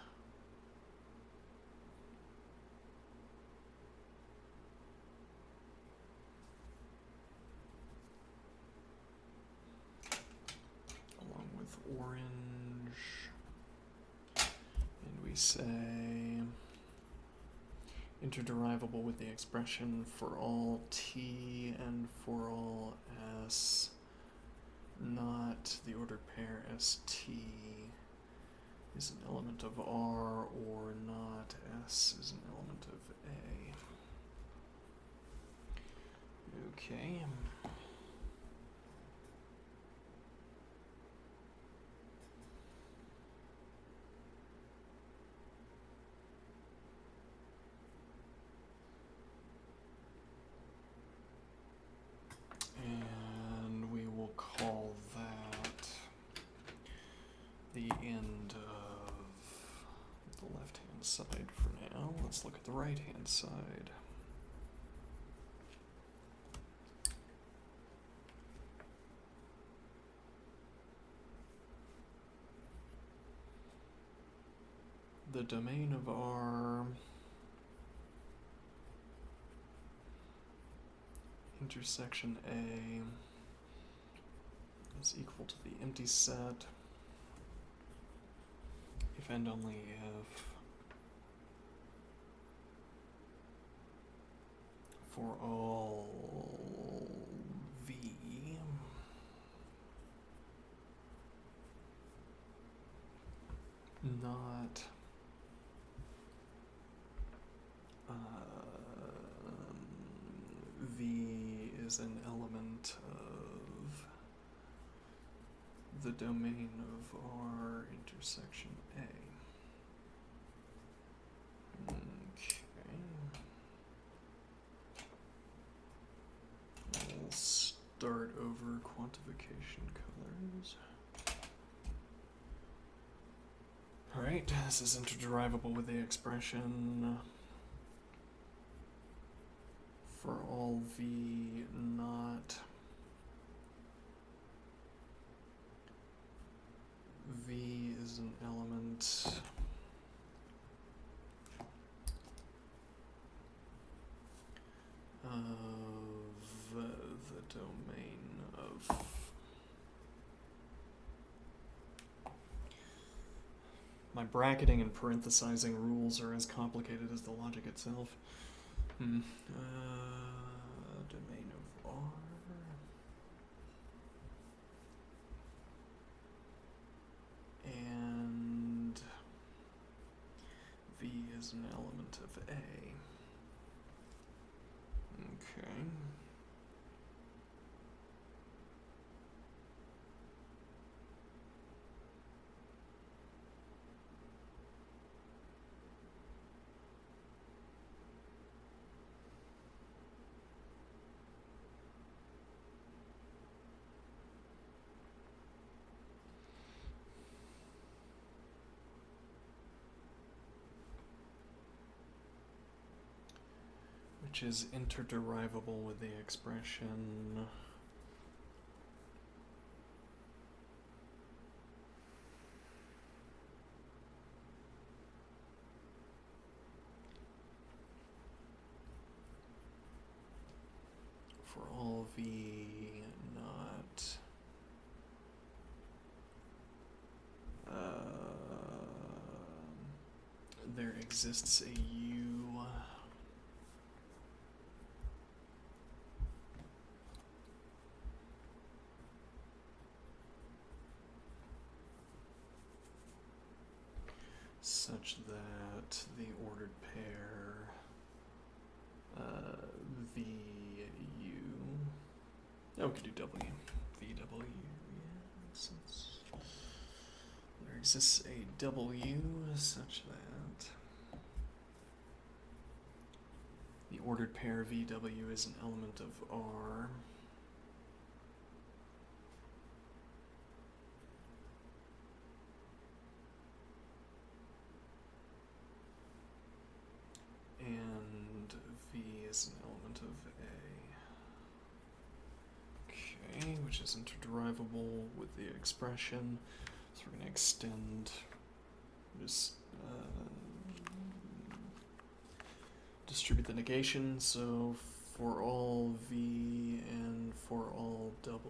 along with orange, and we say interderivable with the expression for all T and for all S, not the ordered pair ST is an element of R, or not S is an element of A. Okay. And we will call that the end of the left-hand side for now. Let's look at the right-hand side. The domain of R intersection A is equal to the empty set if and only if for all V not V is an element of the domain of R intersection A. Okay. We'll start over quantification colors. Alright, this is interderivable with the expression for all V not V is an element of the domain of my bracketing and parenthesizing rules are as complicated as the logic itself. Domain of R. And is an element of A. Okay. Which is interderivable with the expression for all v not there exists a u such that the ordered pair VU. Oh, we could do W. VW, yeah, makes sense. There exists a W such that the ordered pair VW is an element of R. And V is an element of A. Okay, which is interderivable with the expression. So we're going to extend, just distribute the negation. So for all V and for all W.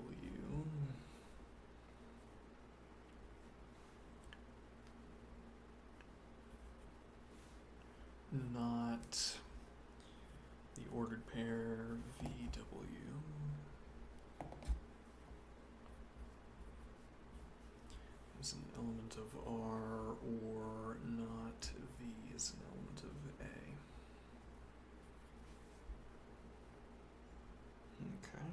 Not the ordered pair VW is an element of R, or not V is an element of A. Okay.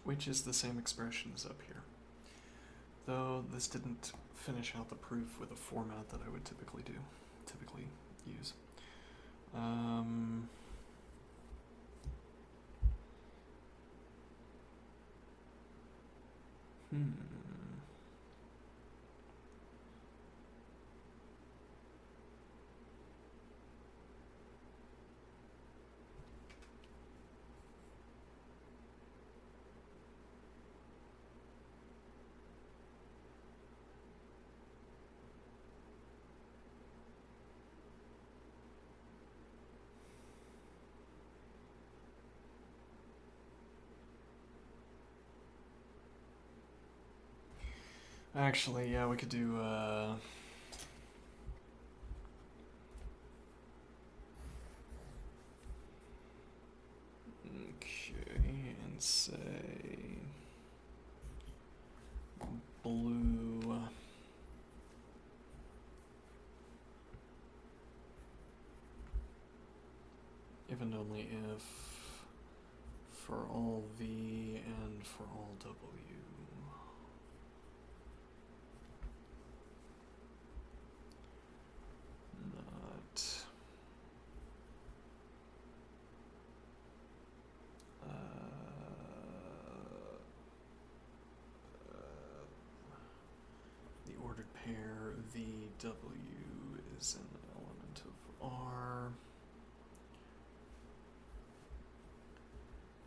Which is the same expression as up here. Though this didn't finish out the proof with a format that I would typically use. Actually, yeah, we could do, okay, and say blue if and only if for all V and for all W. The ordered pair VW is an element of R,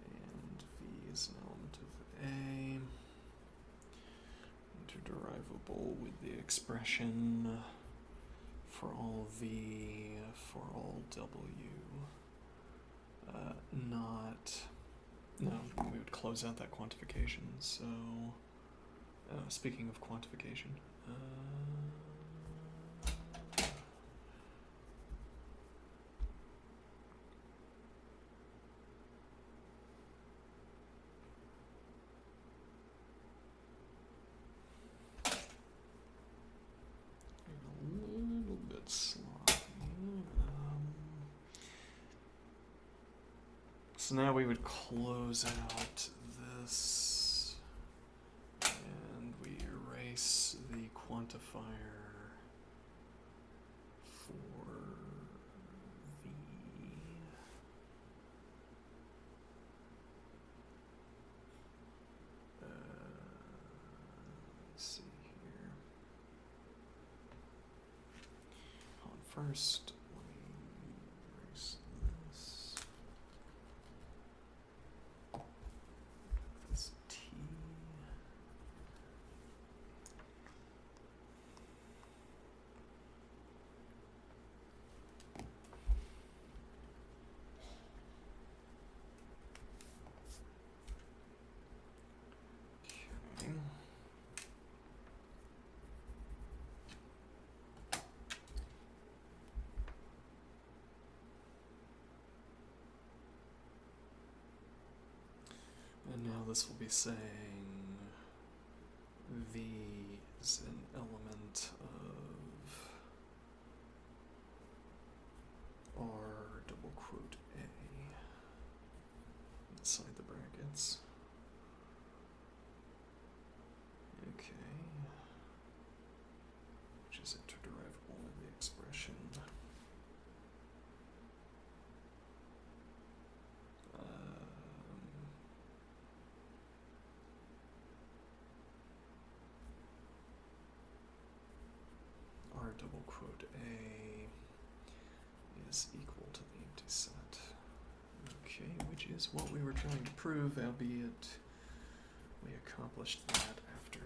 and V is an element of A. Interderivable with the expression for all V, for all W. No, we would close out that quantification, so speaking of quantification, So now we would close out this, and we erase the quantifier for v. Let's see here. First, let me erase this. This T. Okay. And now this will be saying V is an element of R double quote A inside the brackets. Okay. Which is interderivable in the expression. R double quote A is equal to the empty set. Okay, which is what we were trying to prove, albeit we accomplished that after.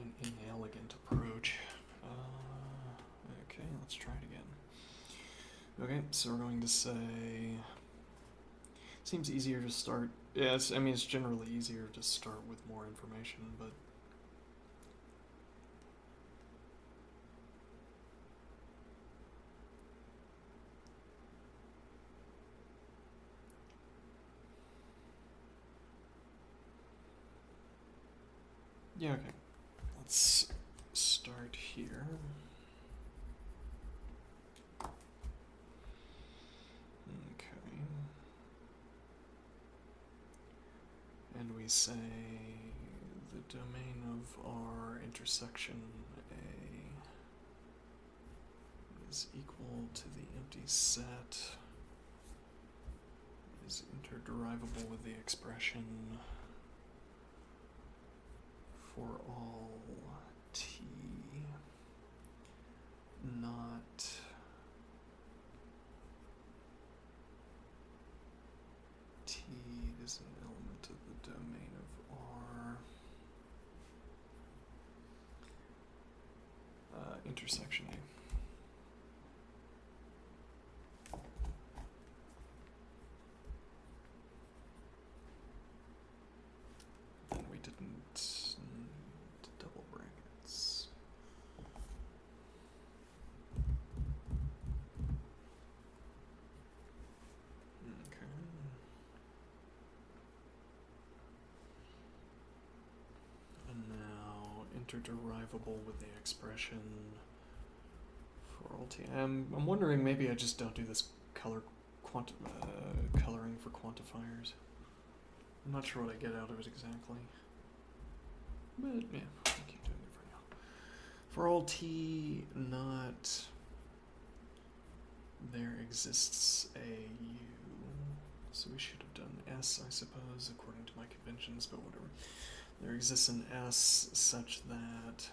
An inelegant approach. Okay, let's try it again. Okay, so we're going to say, seems easier to start, yeah, I mean, it's generally easier to start with more information, but yeah, okay, let's start here. And we say the domain of our intersection A is equal to the empty set, is interderivable with the expression for all T not T is an element of the domain of R intersection A. Then we didn't need double brackets. Okay. And now interderivable with the expression for all T. I'm wondering, maybe I just don't do this coloring for quantifiers. I'm not sure what I get out of it exactly. But yeah, I'll keep doing it for now. For all T not, there exists a U. So we should have done S, I suppose, according to my conventions, but whatever. There exists an S such that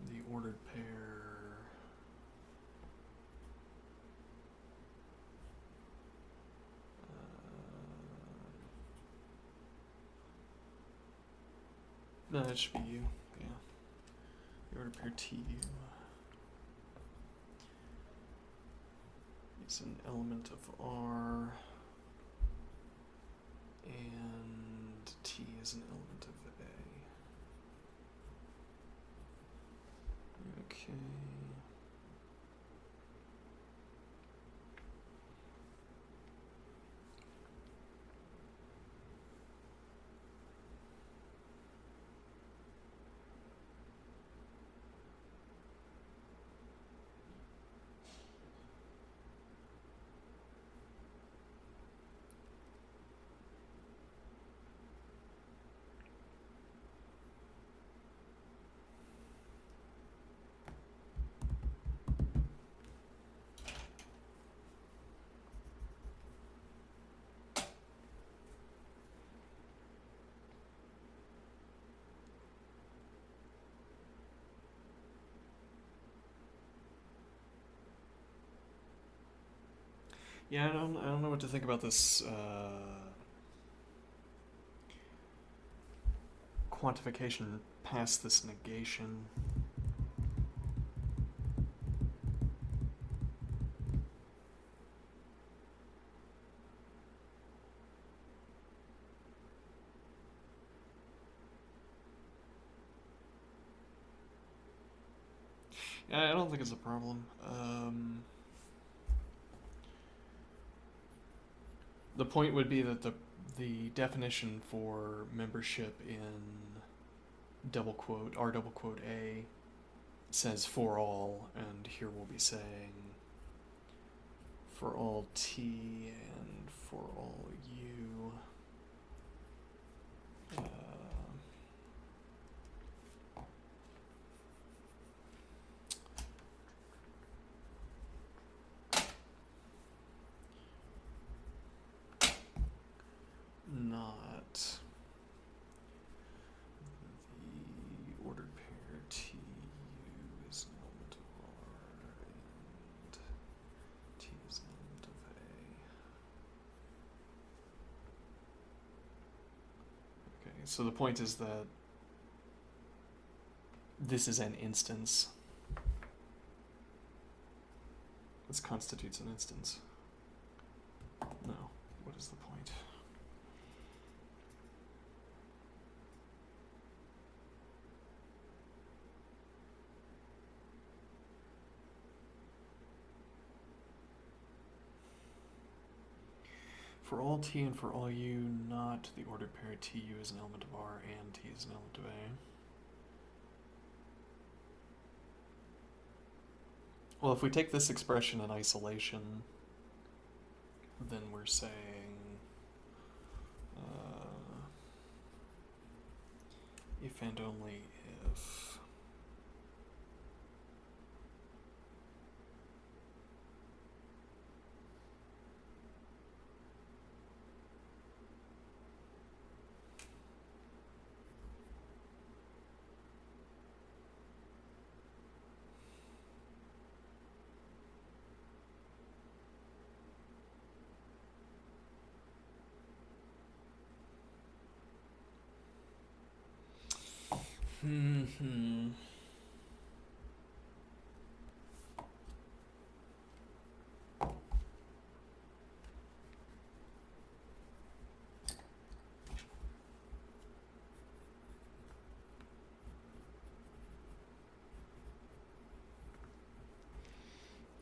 the ordered pair no, it should be U, yeah. The ordered pair TU is an element of R, and T is an element of A. Okay. Yeah, I don't know what to think about this quantification past this negation. Yeah, I don't think it's a problem. The point would be that the definition for membership in double quote R double quote A says for all, and here we'll be saying for all T and for all U. Not the ordered pair T U is an element of R and T is an element of A. Okay, so the point is that this is an instance. This constitutes an instance. No, what is the point? For all T and for all U, not the ordered pair TU is an element of R and T is an element of A. Well, if we take this expression in isolation, then we're saying if and only if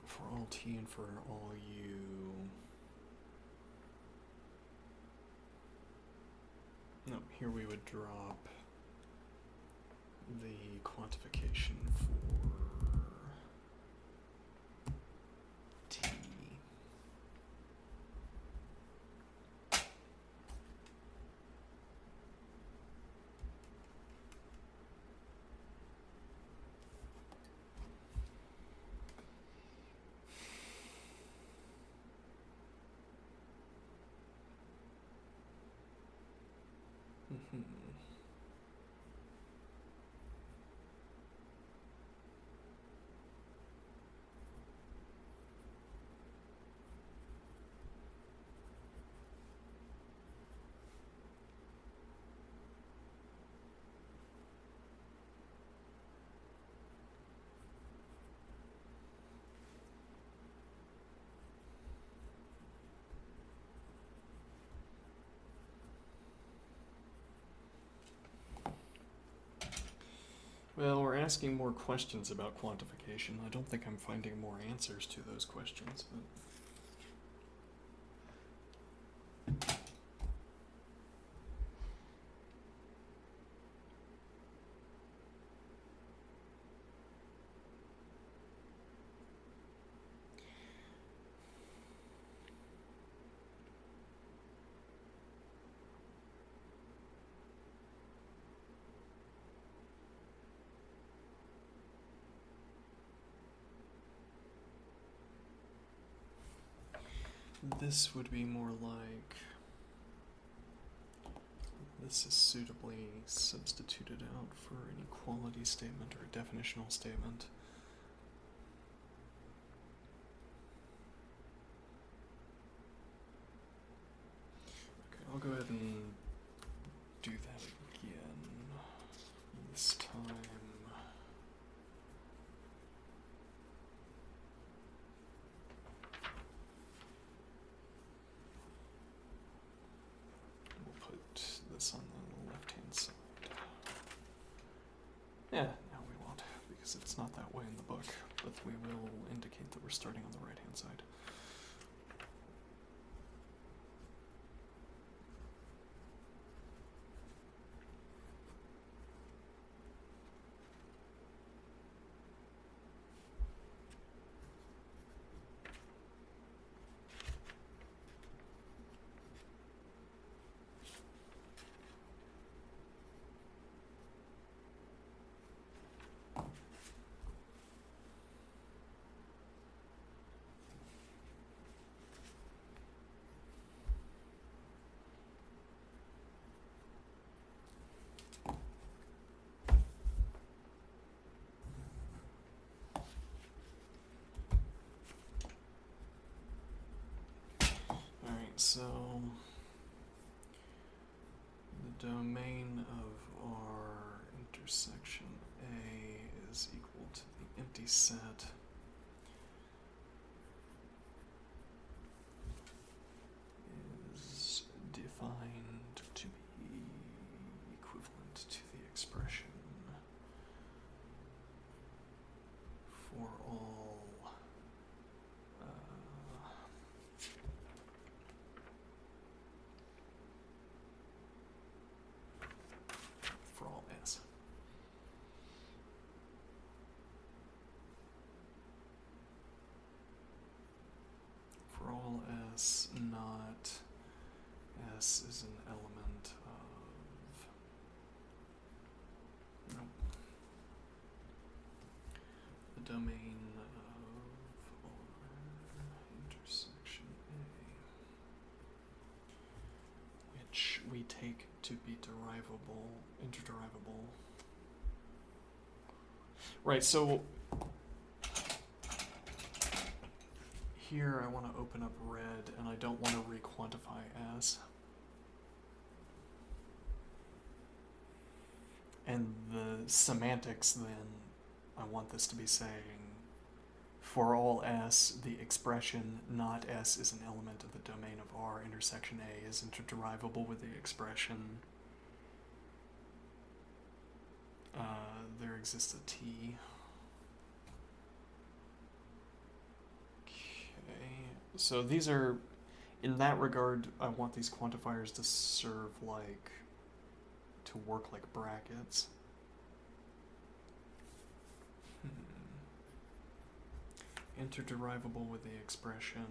for all T and for all U. No, here we would drop the quantification for T. Well, we're asking more questions about quantification. I don't think I'm finding more answers to those questions, but this would be more like this is suitably substituted out for an equality statement or a definitional statement. I'll go ahead and do that again. This time. We'll put this on the left-hand side. Yeah, no, we won't, because it's not that way in the book, but we will indicate that we're starting on the right-hand side. So, the domain of our intersection A is equal to the empty set is defined to be equivalent to the expression for all S. For all S, not S is an element of, nope, the domain of our intersection A, which we take to be derivable, interderivable. Right, so here I want to open up red and I don't want to re-quantify S. And the semantics then, I want this to be saying, for all S, the expression not S is an element of the domain of R intersection A is interderivable with the expression there exists a T. Okay, so these are, in that regard, I want these quantifiers to serve like, to work like brackets. Interderivable with the expression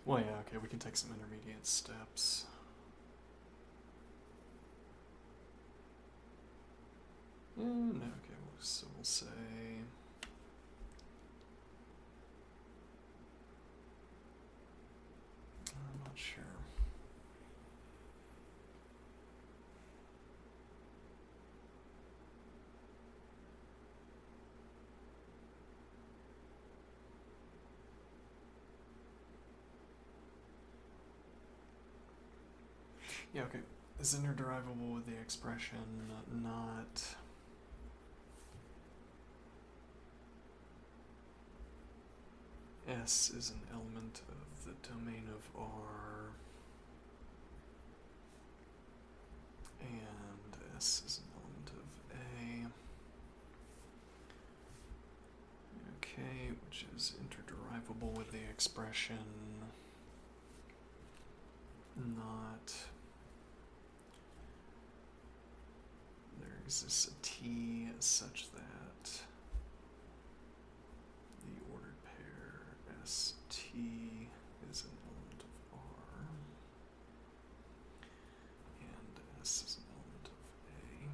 well, yeah, okay, we can take some intermediate steps. No, okay, so we'll say I'm not sure. Yeah, okay. Is interderivable with the expression not S is an element of the domain of R and S is an element of A. Okay, which is interderivable with the expression not there exists a T such that the ordered pair ST is an element of R and S is an element of A.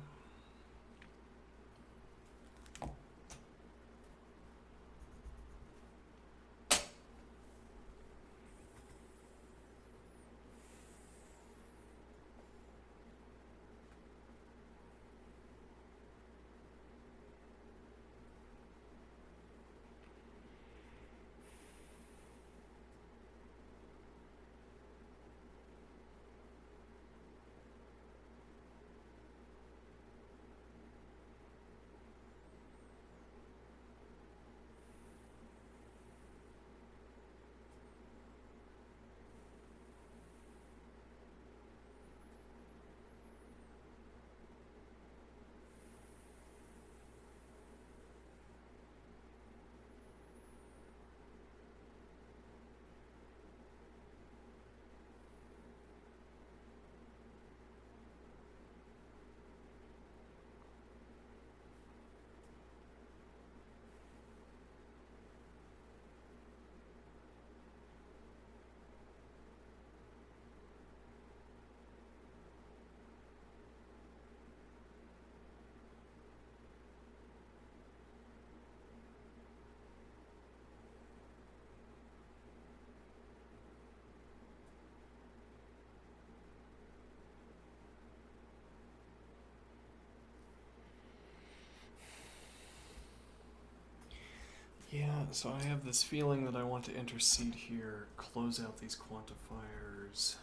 So I have this feeling that I want to intercede here, close out these quantifiers,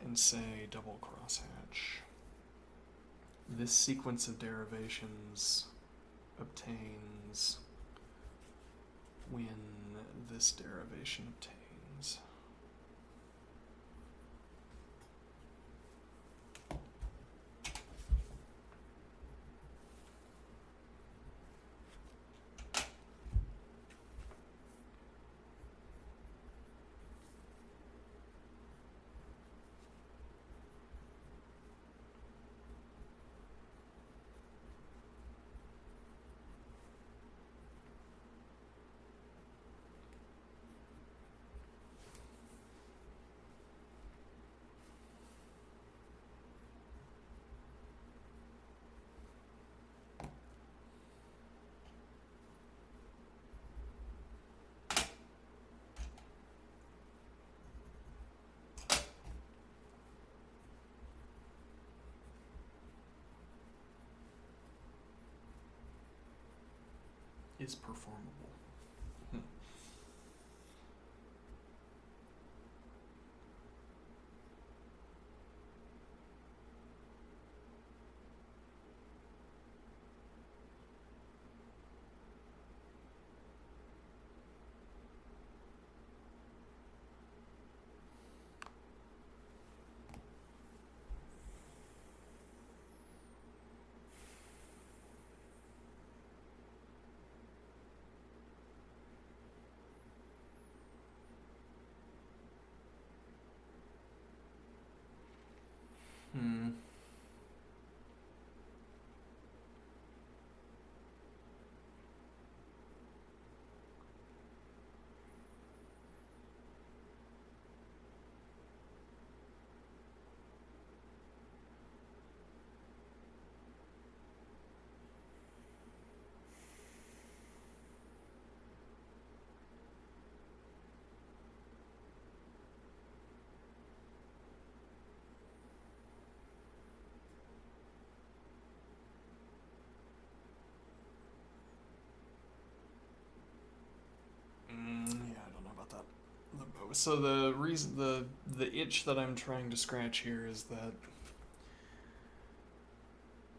and say double crosshatch. This sequence of derivations obtains when this derivation obtains. Is performable. Hmm. Yeah, I don't know about that. So the reason, the itch that I'm trying to scratch here is that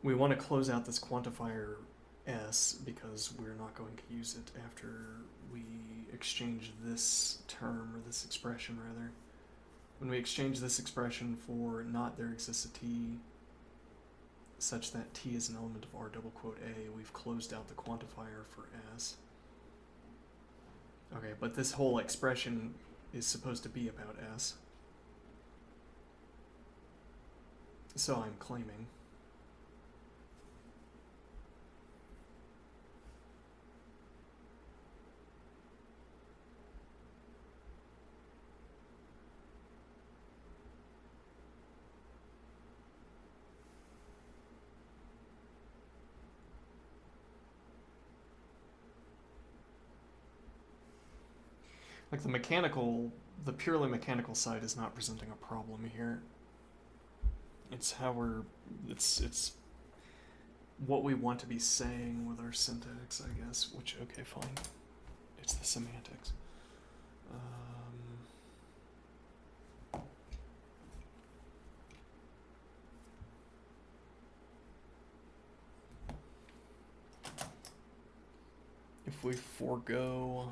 we want to close out this quantifier s because we're not going to use it after we exchange this term, or this expression rather. When we exchange this expression for not there exists a t such that t is an element of r double quote a, we've closed out the quantifier for s. Okay, but this whole expression is supposed to be about s. So I'm claiming. Like the purely mechanical side is not presenting a problem here. It's how it's what we want to be saying with our syntax, I guess, which, okay, fine. It's the semantics. If we forego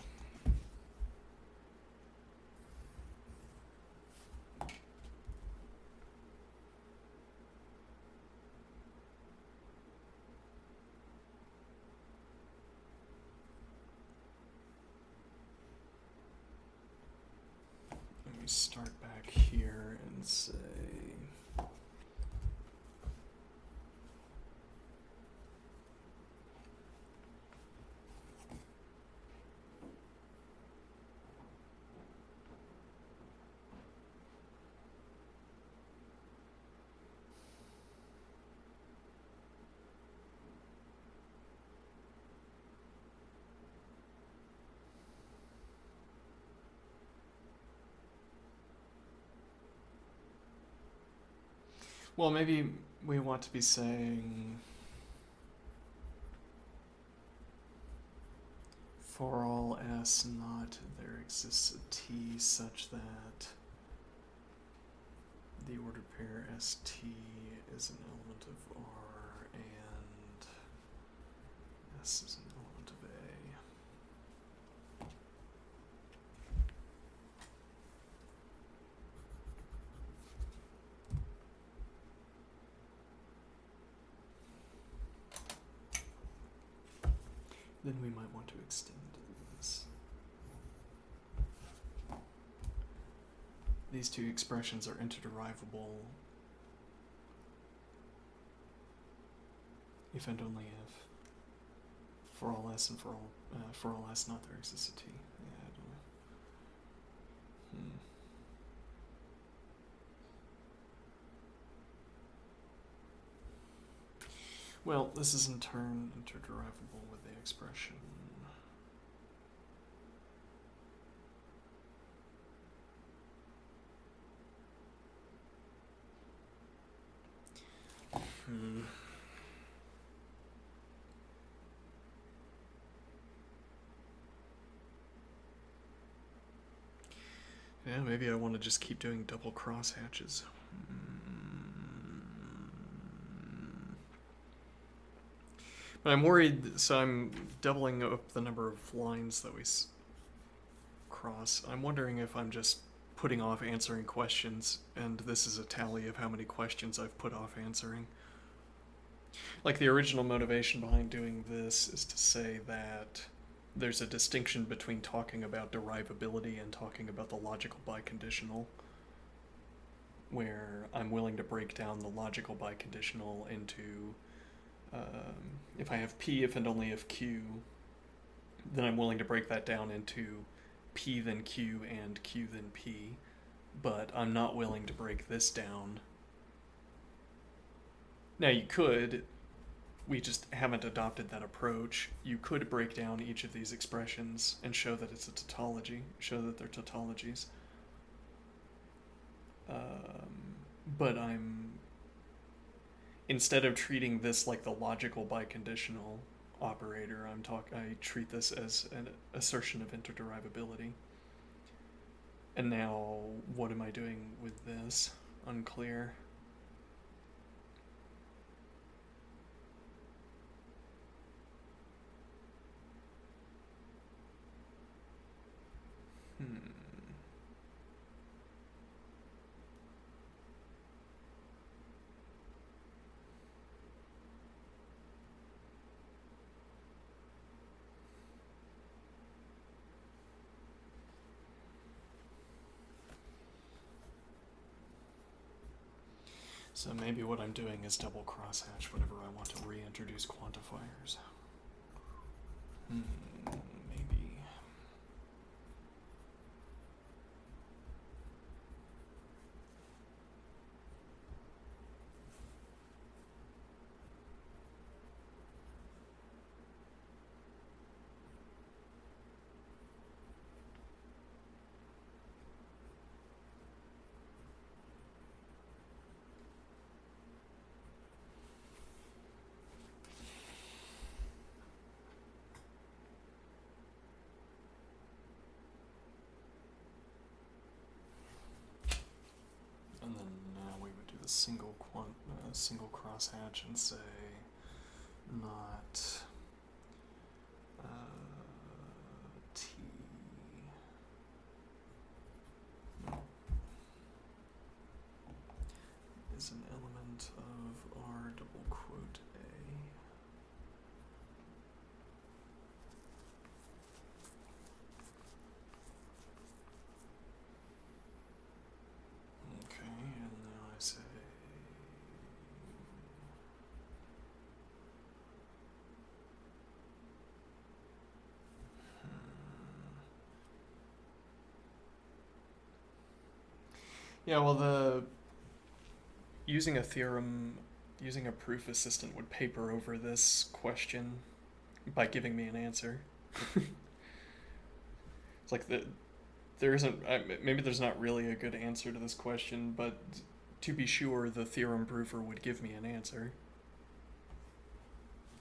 start back here and say well, maybe we want to be saying For all S not, there exists a T such that the ordered pair ST is an element of R and S is an element of A. Then we might want to extend this. These two expressions are interderivable if and only if for all S and for all S not there exists a T. Yeah, I don't know. Well, this is in turn interderivable with the expression. Yeah, maybe I want to just keep doing double crosshatches. But I'm worried, so I'm doubling up the number of lines that we cross. I'm wondering if I'm just putting off answering questions, and this is a tally of how many questions I've put off answering. Like, the original motivation behind doing this is to say that there's a distinction between talking about derivability and talking about the logical biconditional, where I'm willing to break down the logical biconditional into if I have P if and only if Q, then I'm willing to break that down into P then Q and Q then P, but I'm not willing to break this down. Now you could, we just haven't adopted that approach. You could break down each of these expressions and show that it's a tautology, show that they're tautologies. But instead of treating this like the logical biconditional operator, I treat this as an assertion of interderivability. And now, what am I doing with this? Unclear. So maybe what I'm doing is double crosshatch whenever I want to reintroduce quantifiers. Maybe. And then we would do the single crosshatch and say not T is an element of R double quote A. Okay, and now I say yeah, well, using a theorem, using a proof assistant would paper over this question by giving me an answer. It's like there isn't, maybe there's not really a good answer to this question, but to be sure, the theorem proofer would give me an answer.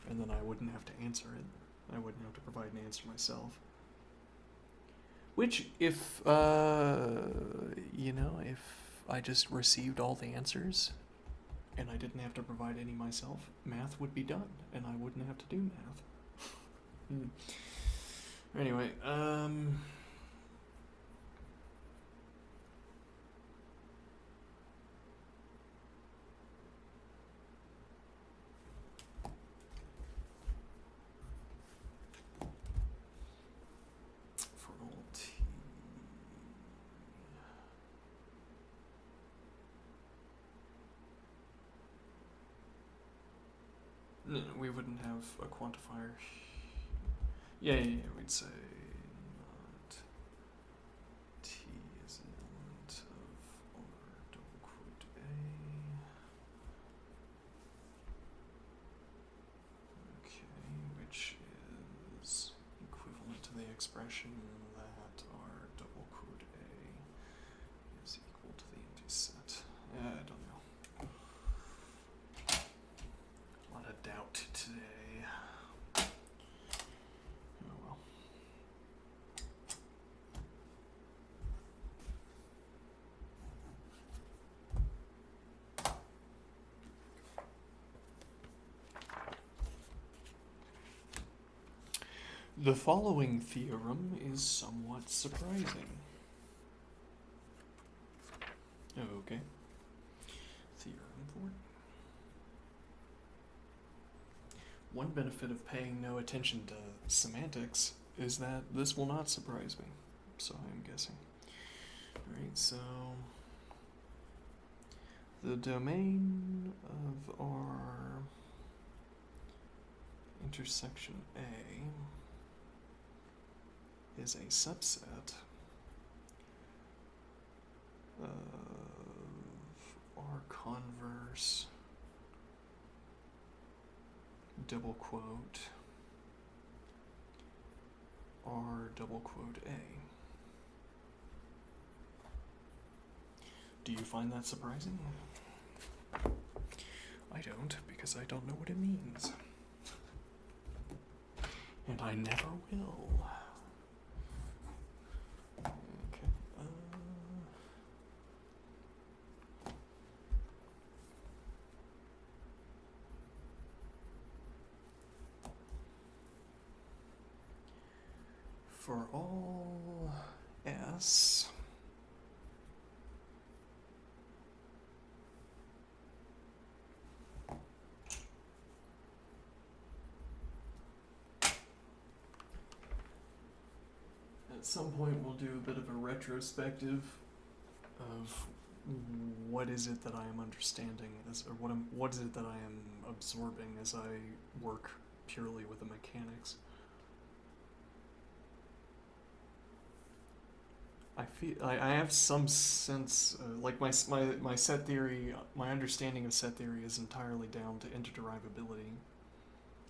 And then I wouldn't have to answer it. I wouldn't have to provide an answer myself. Which, if, if I just received all the answers and I didn't have to provide any myself, math would be done, and I wouldn't have to do math. Anyway, for all t, no, we wouldn't have a quantifier. Yeah, we'd say not t is an element of R double quote A. Okay, which is equivalent to the expression that R double quote A is equal to the empty set. I don't know. A lot of doubt today. Oh well. The following theorem is somewhat surprising. Okay. Theorem 4. One benefit of paying no attention to semantics is that this will not surprise me. So I'm guessing. Alright, so the domain of our intersection A is a subset of R converse double quote R double quote A. Do you find that surprising? I don't, because I don't know what it means. And I never will. Okay. For all S, at some point we'll do a bit of a retrospective of what is it that I am understanding or what is it that I am absorbing as I work purely with the mechanics. I have some sense, like my set theory, my understanding of set theory is entirely down to interderivability.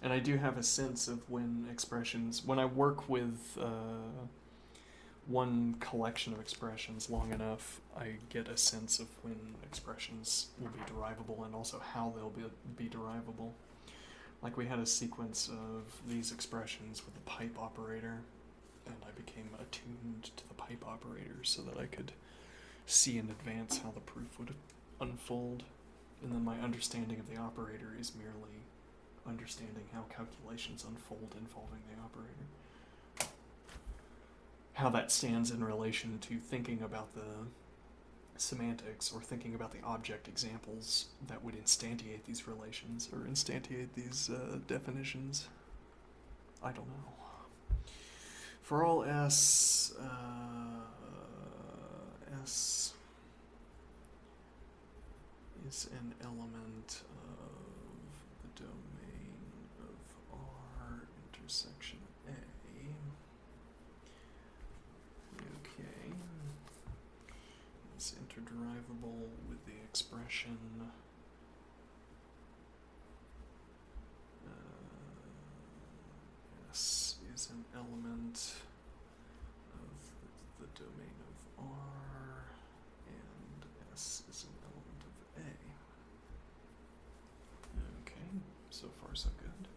And I do have a sense of when I work with one collection of expressions long enough, I get a sense of when expressions will be derivable and also how they'll be derivable. Like we had a sequence of these expressions with the pipe operator, and I became attuned to the pipe operator so that I could see in advance how the proof would unfold. And then my understanding of the operator is merely understanding how calculations unfold involving the operator. How that stands in relation to thinking about the semantics or thinking about the object examples that would instantiate these relations or instantiate these definitions. I don't know. For all S, S is an element of the domain of R intersection A. Okay. It's interderivable with the expression S is an element of the domain of R, and S is an element of A. Okay, so far so good.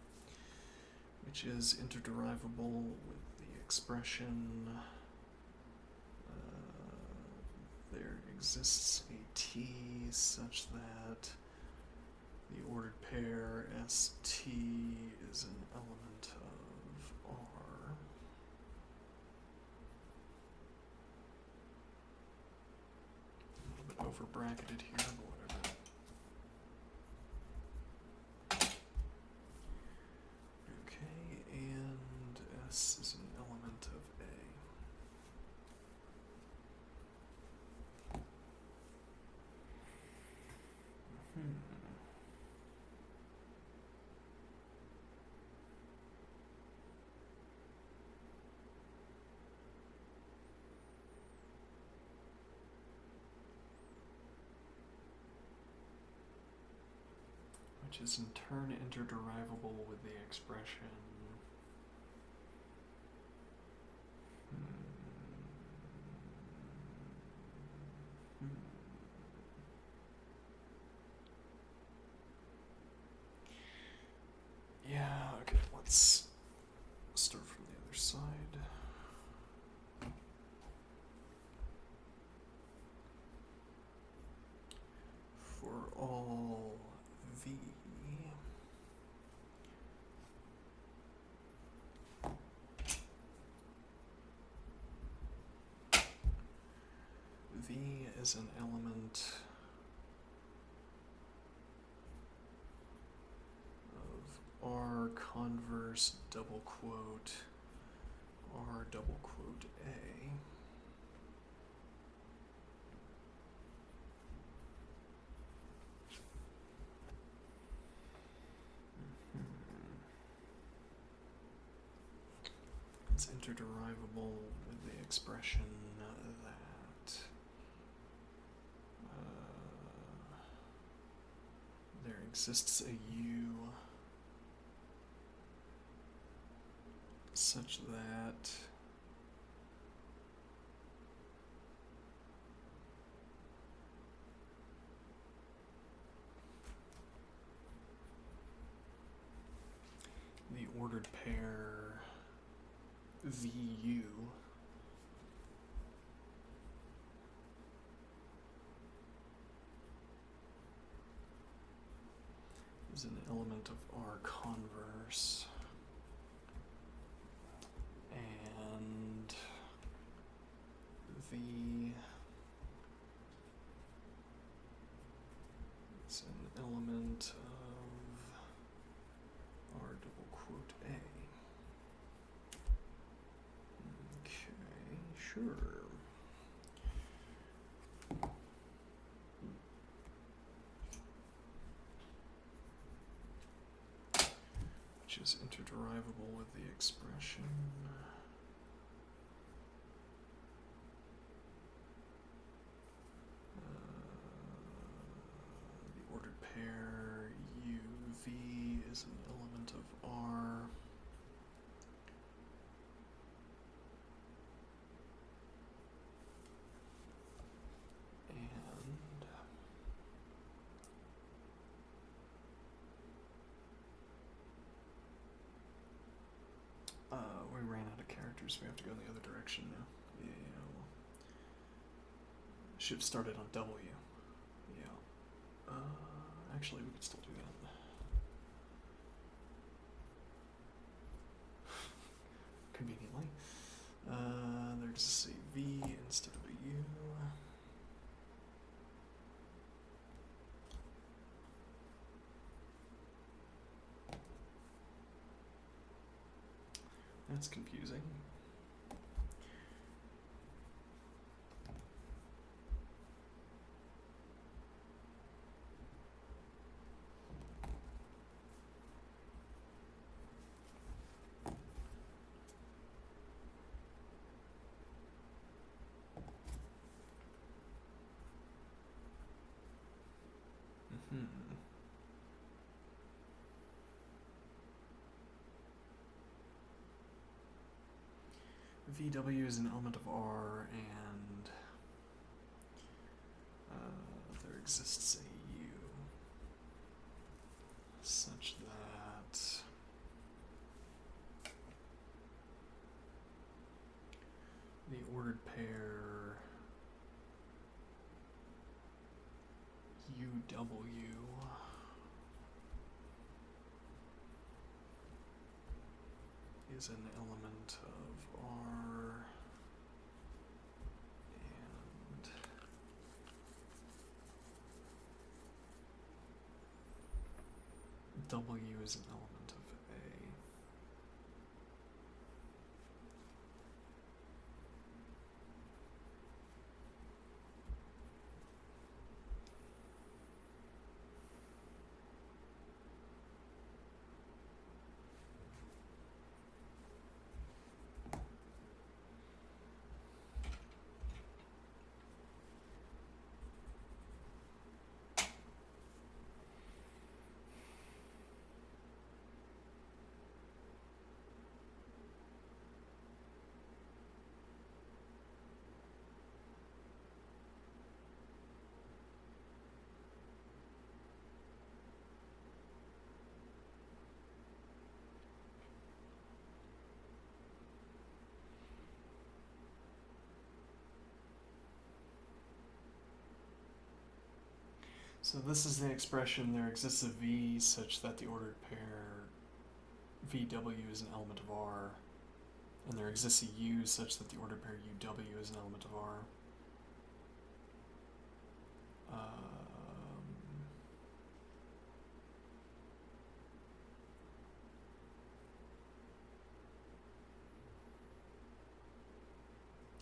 which is interderivable with the expression there exists a T such that the ordered pair ST is an element of R. A little bit over bracketed here, but whatever. Okay, and S is an element of A. Which is in turn interderivable with the expression Yeah, okay, let's start from the other side. For all V V is an element of R converse double quote R double quote A. It's interderivable with the expression that there exists a U such that the ordered pair VU is an element of R converse, and V is an element of R double quote A. Okay, sure. Which is interderivable with the expression the ordered pair UV is an element of R. We ran out of characters, we have to go in the other direction now. Yeah, well, should have started on W. Yeah. Actually, we could still do that. Conveniently. There's a V instead of a U. That's confusing. VW is an element of R, and there exists a U such that ordered pair UW is an element of R and W is an element of A. So this is the expression, there exists a V such that the ordered pair VW is an element of R, and there exists a U such that the ordered pair UW is an element of R.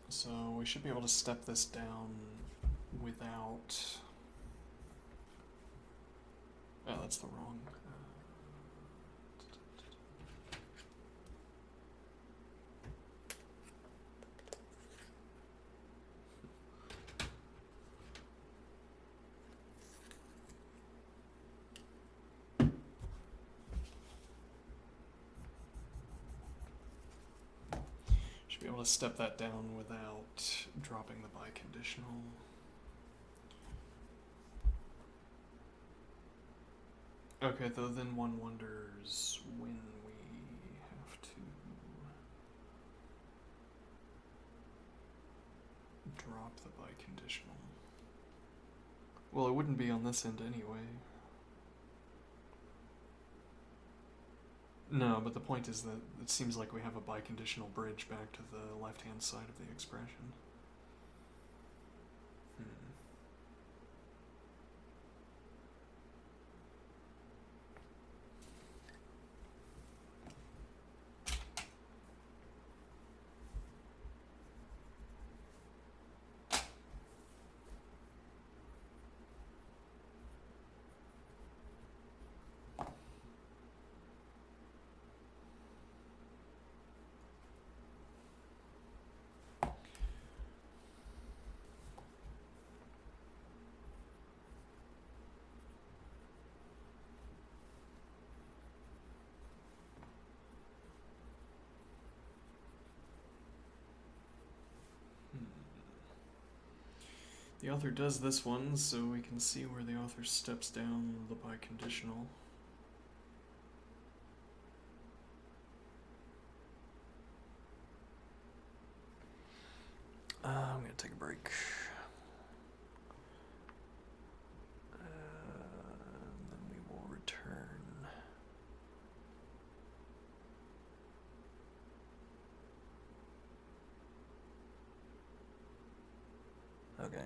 So we should be able to step this down without... Oh, that's the wrong... Should be able to step that down without dropping the biconditional. Okay, though then one wonders when we have to drop the biconditional. Well, it wouldn't be on this end anyway. No, but the point is that it seems like we have a biconditional bridge back to the left-hand side of the expression. The author does this one, so we can see where the author steps down the biconditional. I'm gonna take a break. Then we will return. Okay.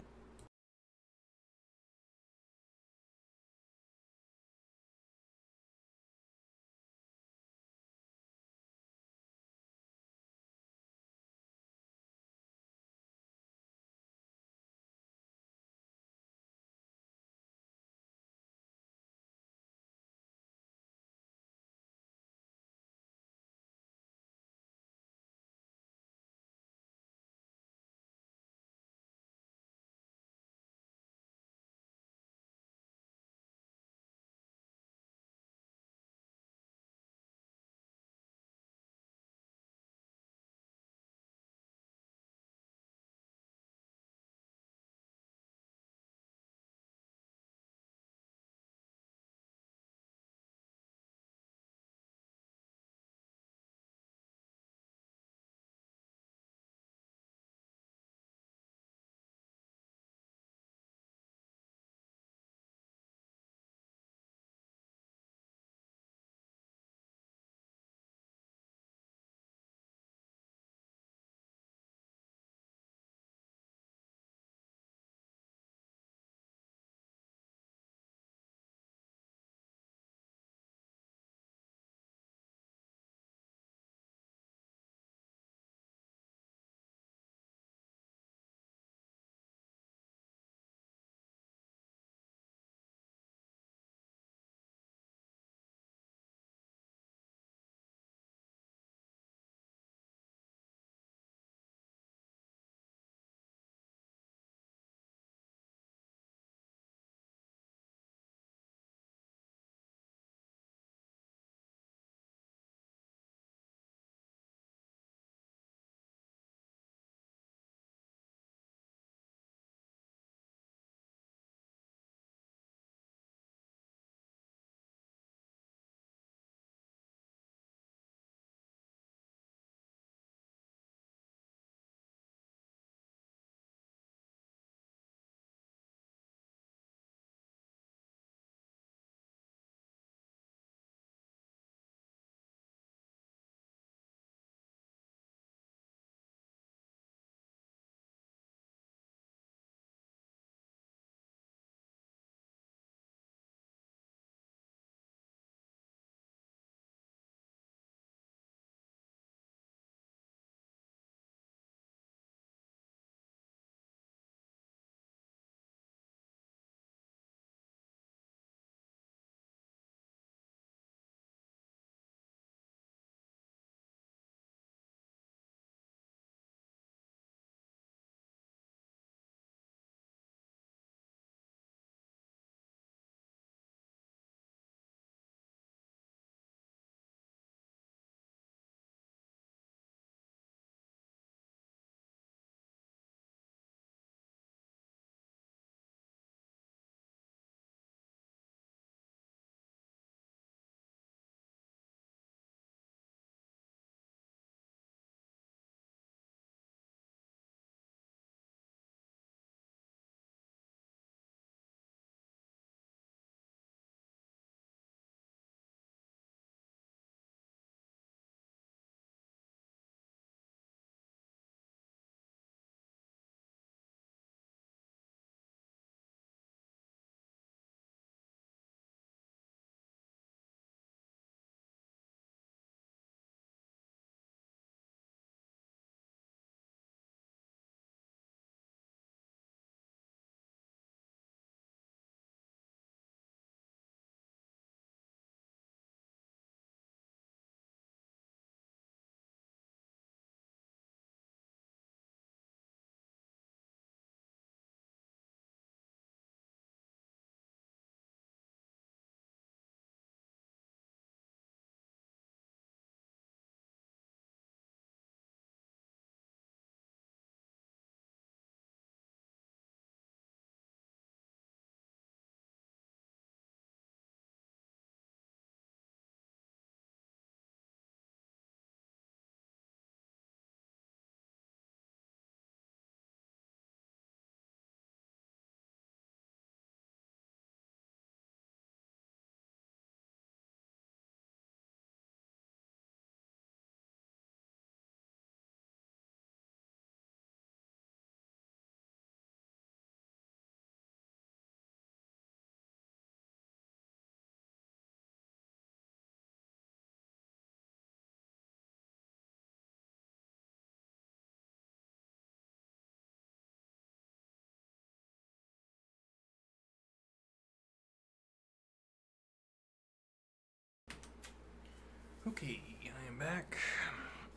Okay, I am back.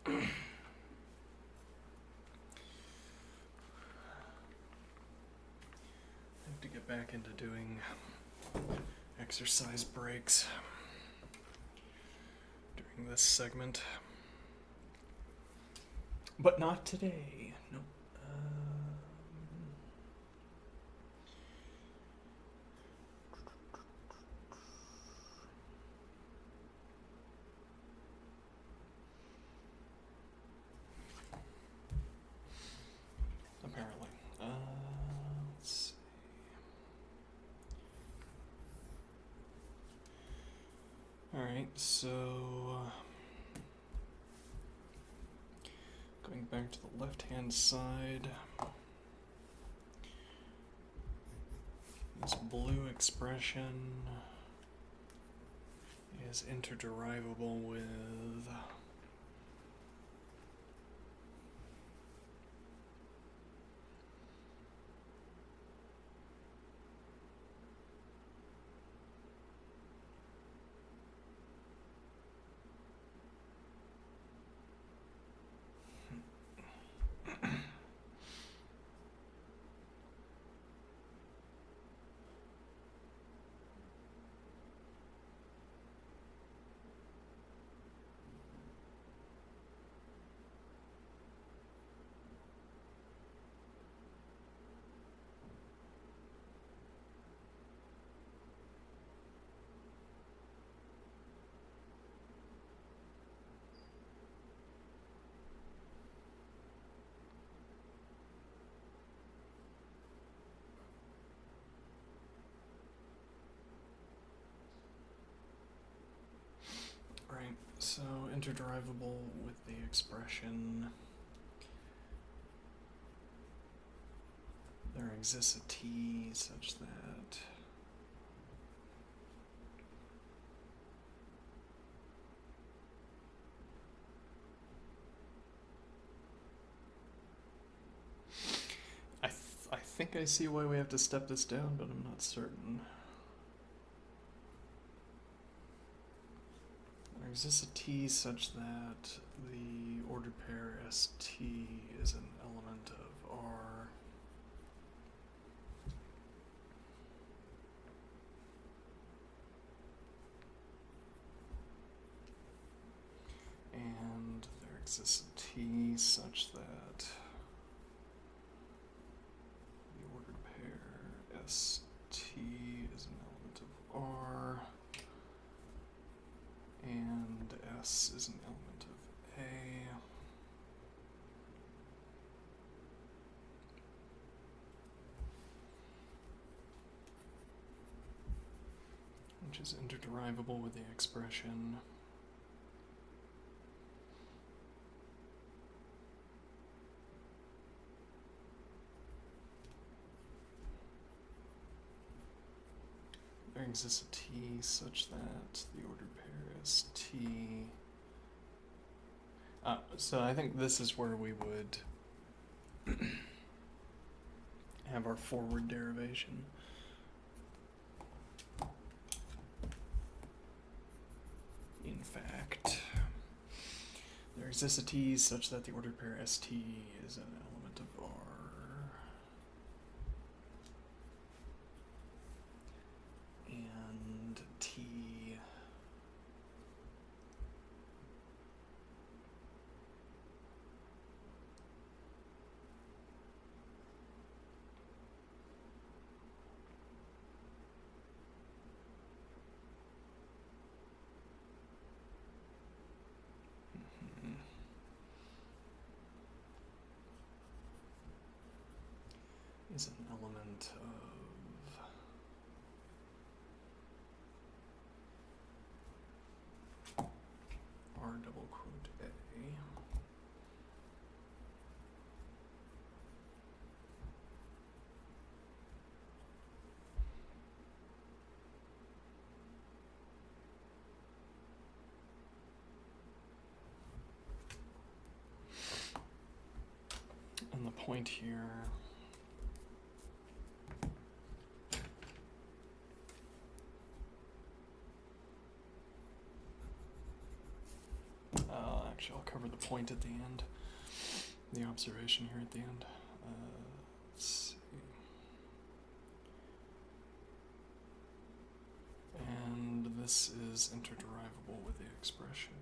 I have to get back into doing exercise breaks during this segment. But not today. Nope. Apparently. Let's see. Alright, so going back to the left-hand side, this blue expression is interderivable with right, so interderivable with the expression there exists a t such that I think I see why we have to step this down, but I'm not certain. There exists a t such that the ordered pair ST is an element of R. And there exists a t such that the ordered pair ST is an element of R. And S is an element of A. Which is interderivable with the expression there exists a t such that the ordered pair is t. So I think this is where we would have our forward derivation. In fact, there exists a t such that the ordered pair ST is an element of R. And T is an element of R double quote A. And the point here over the point at the end, the observation here at the end. Let's see. And this is interderivable with the expression.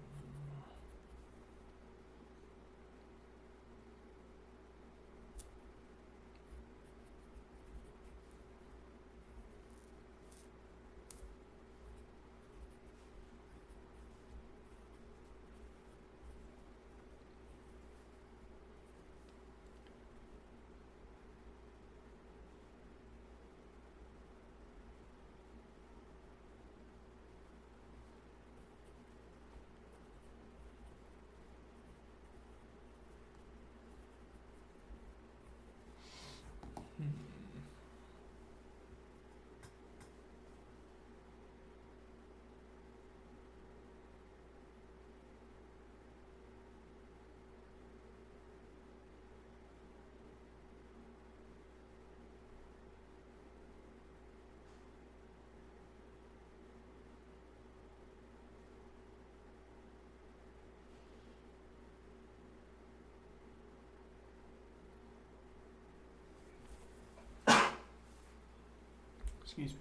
Excuse me.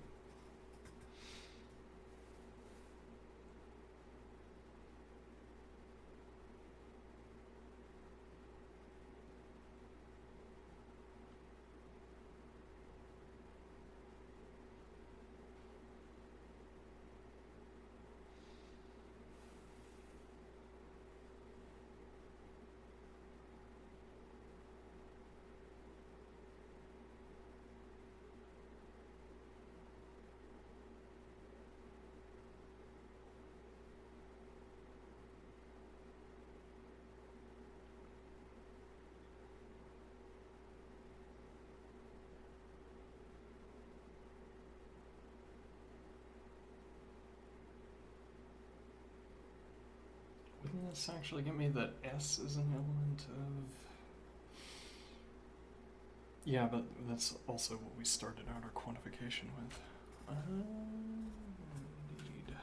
Wouldn't this actually get me that S is an element of... Yeah, but that's also what we started out our quantification with. Indeed.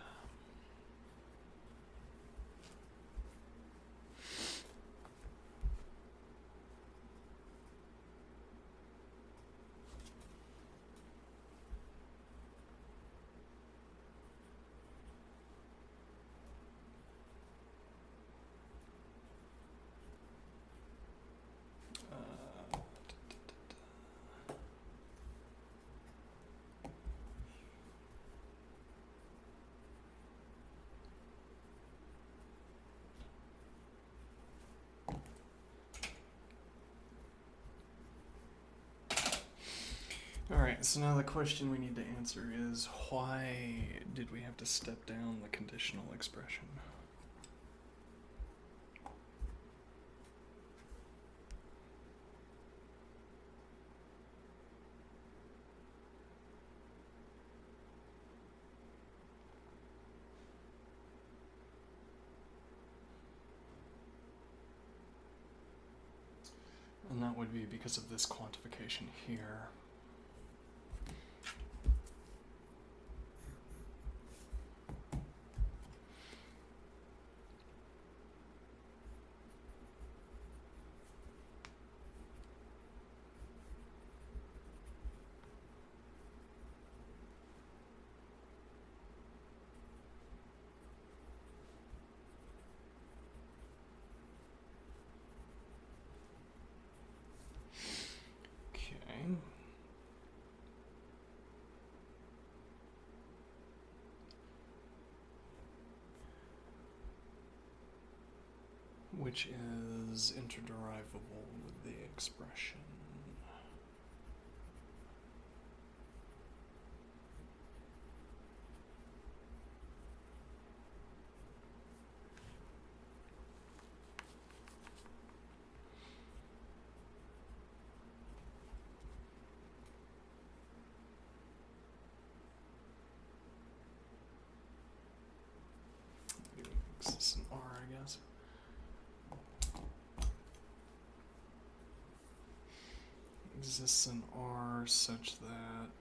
Alright, so now the question we need to answer is, why did we have to step down the conditional expression? And that would be because of this quantification here. Which is interderivable with the expression. Maybe makes this an R, I guess. Exists an R such that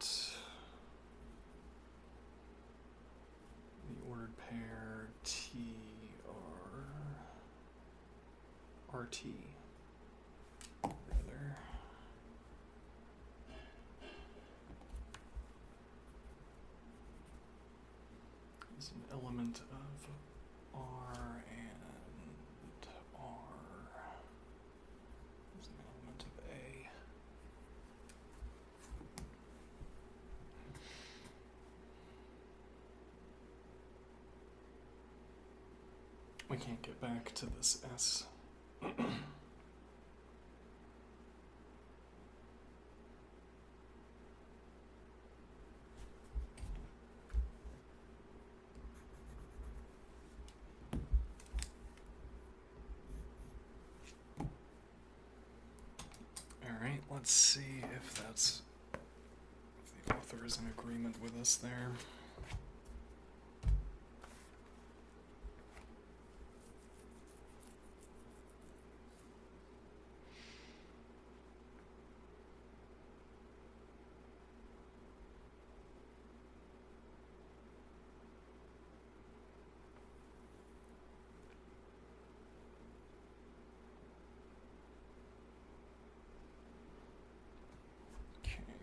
the ordered pair T R RT. Rather. Is an element of R and R is an element of A. We can't get back to this S. Alright, let's see if the author is in agreement with us there.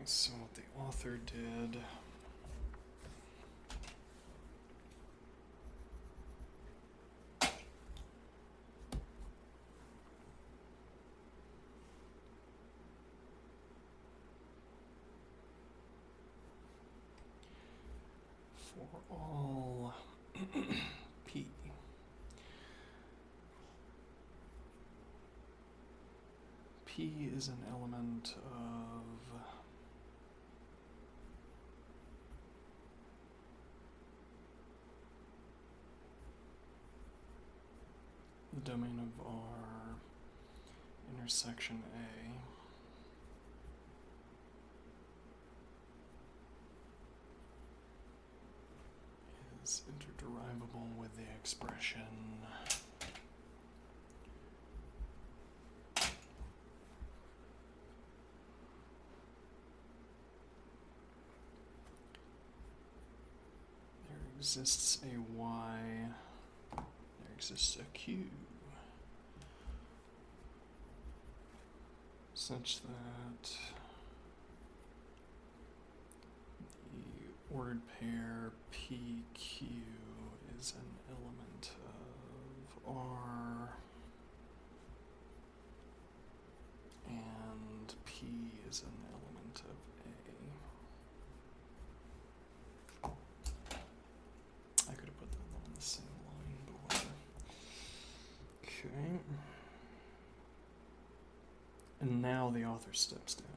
So what the author did for all P. P is an element of the domain of R intersection A is interderivable with the expression there exists a Y, there exists a Q such that the ordered pair PQ is an element of R and P is an element of A. I could have put them on the same line, but whatever. Okay. And now the author steps down.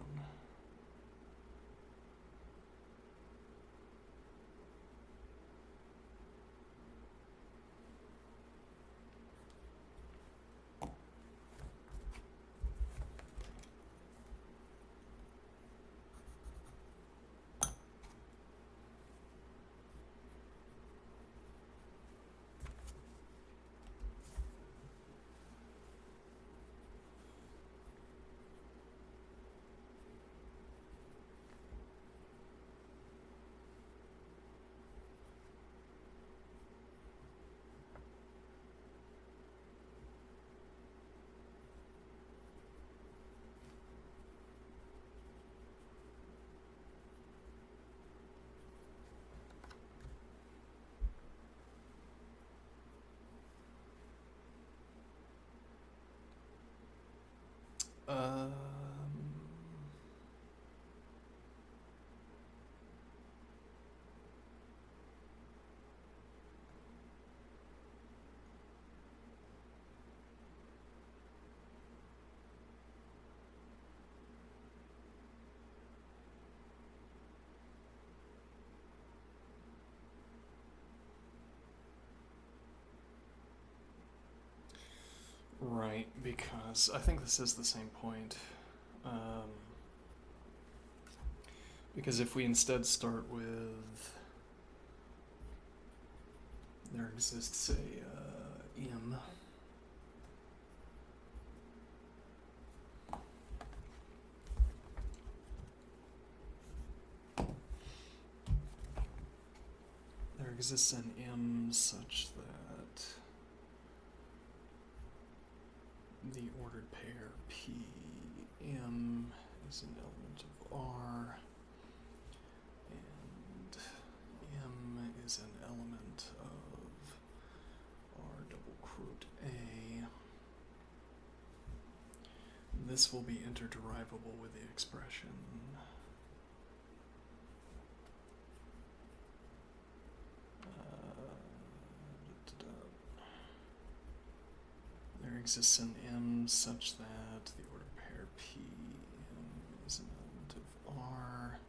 Um, right, because I think this is the same point. Because if we instead start with there exists a M. There exists an M such that the ordered pair PM is an element of R, and M is an element of R double quote A. This will be interderivable with the expression. There exists an M such that the ordered pair PM is an element of R,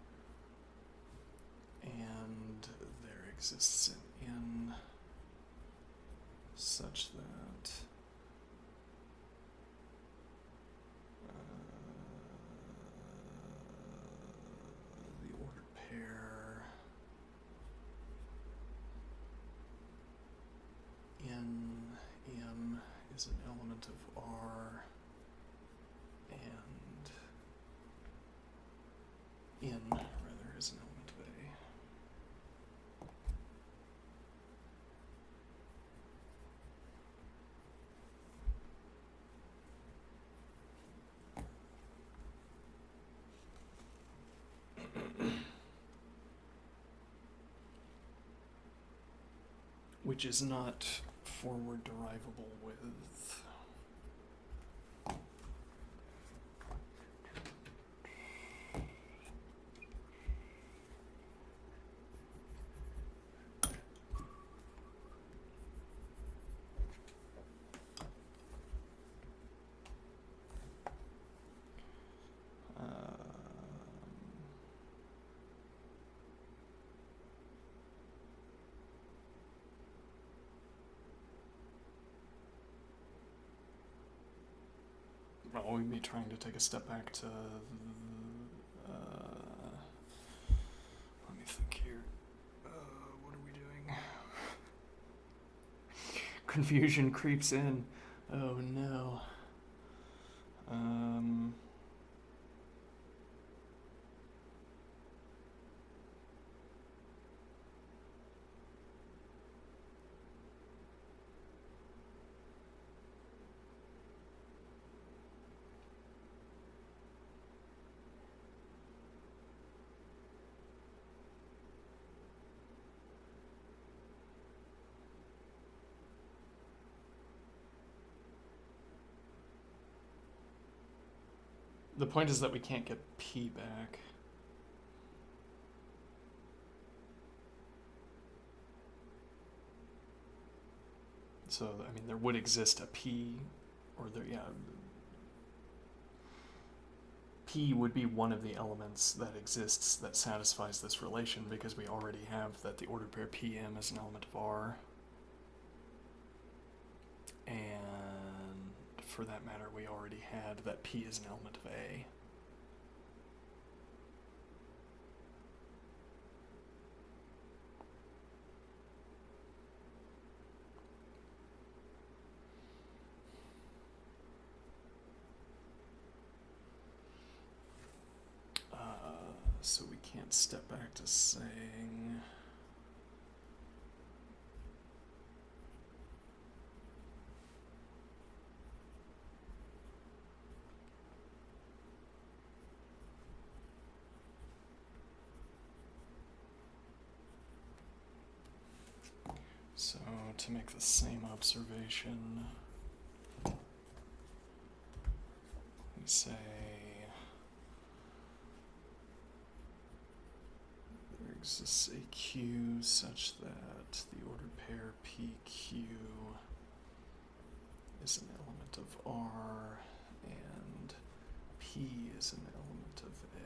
and there exists an N such that the ordered pair M is an element of R, and N rather is an element of A. Which is not forward derivable with well, we'd be trying to take a step back to, let me think here, what are we doing? Confusion creeps in, oh no. The point is that we can't get P back. So, I mean, there would exist a P, or there, yeah. P would be one of the elements that exists that satisfies this relation, because we already have that the ordered pair PM is an element of R. And for that matter, we already had that P is an element of A. So we can't step back to saying so to make the same observation, we say there exists a Q such that the ordered pair PQ is an element of R and P is an element of A.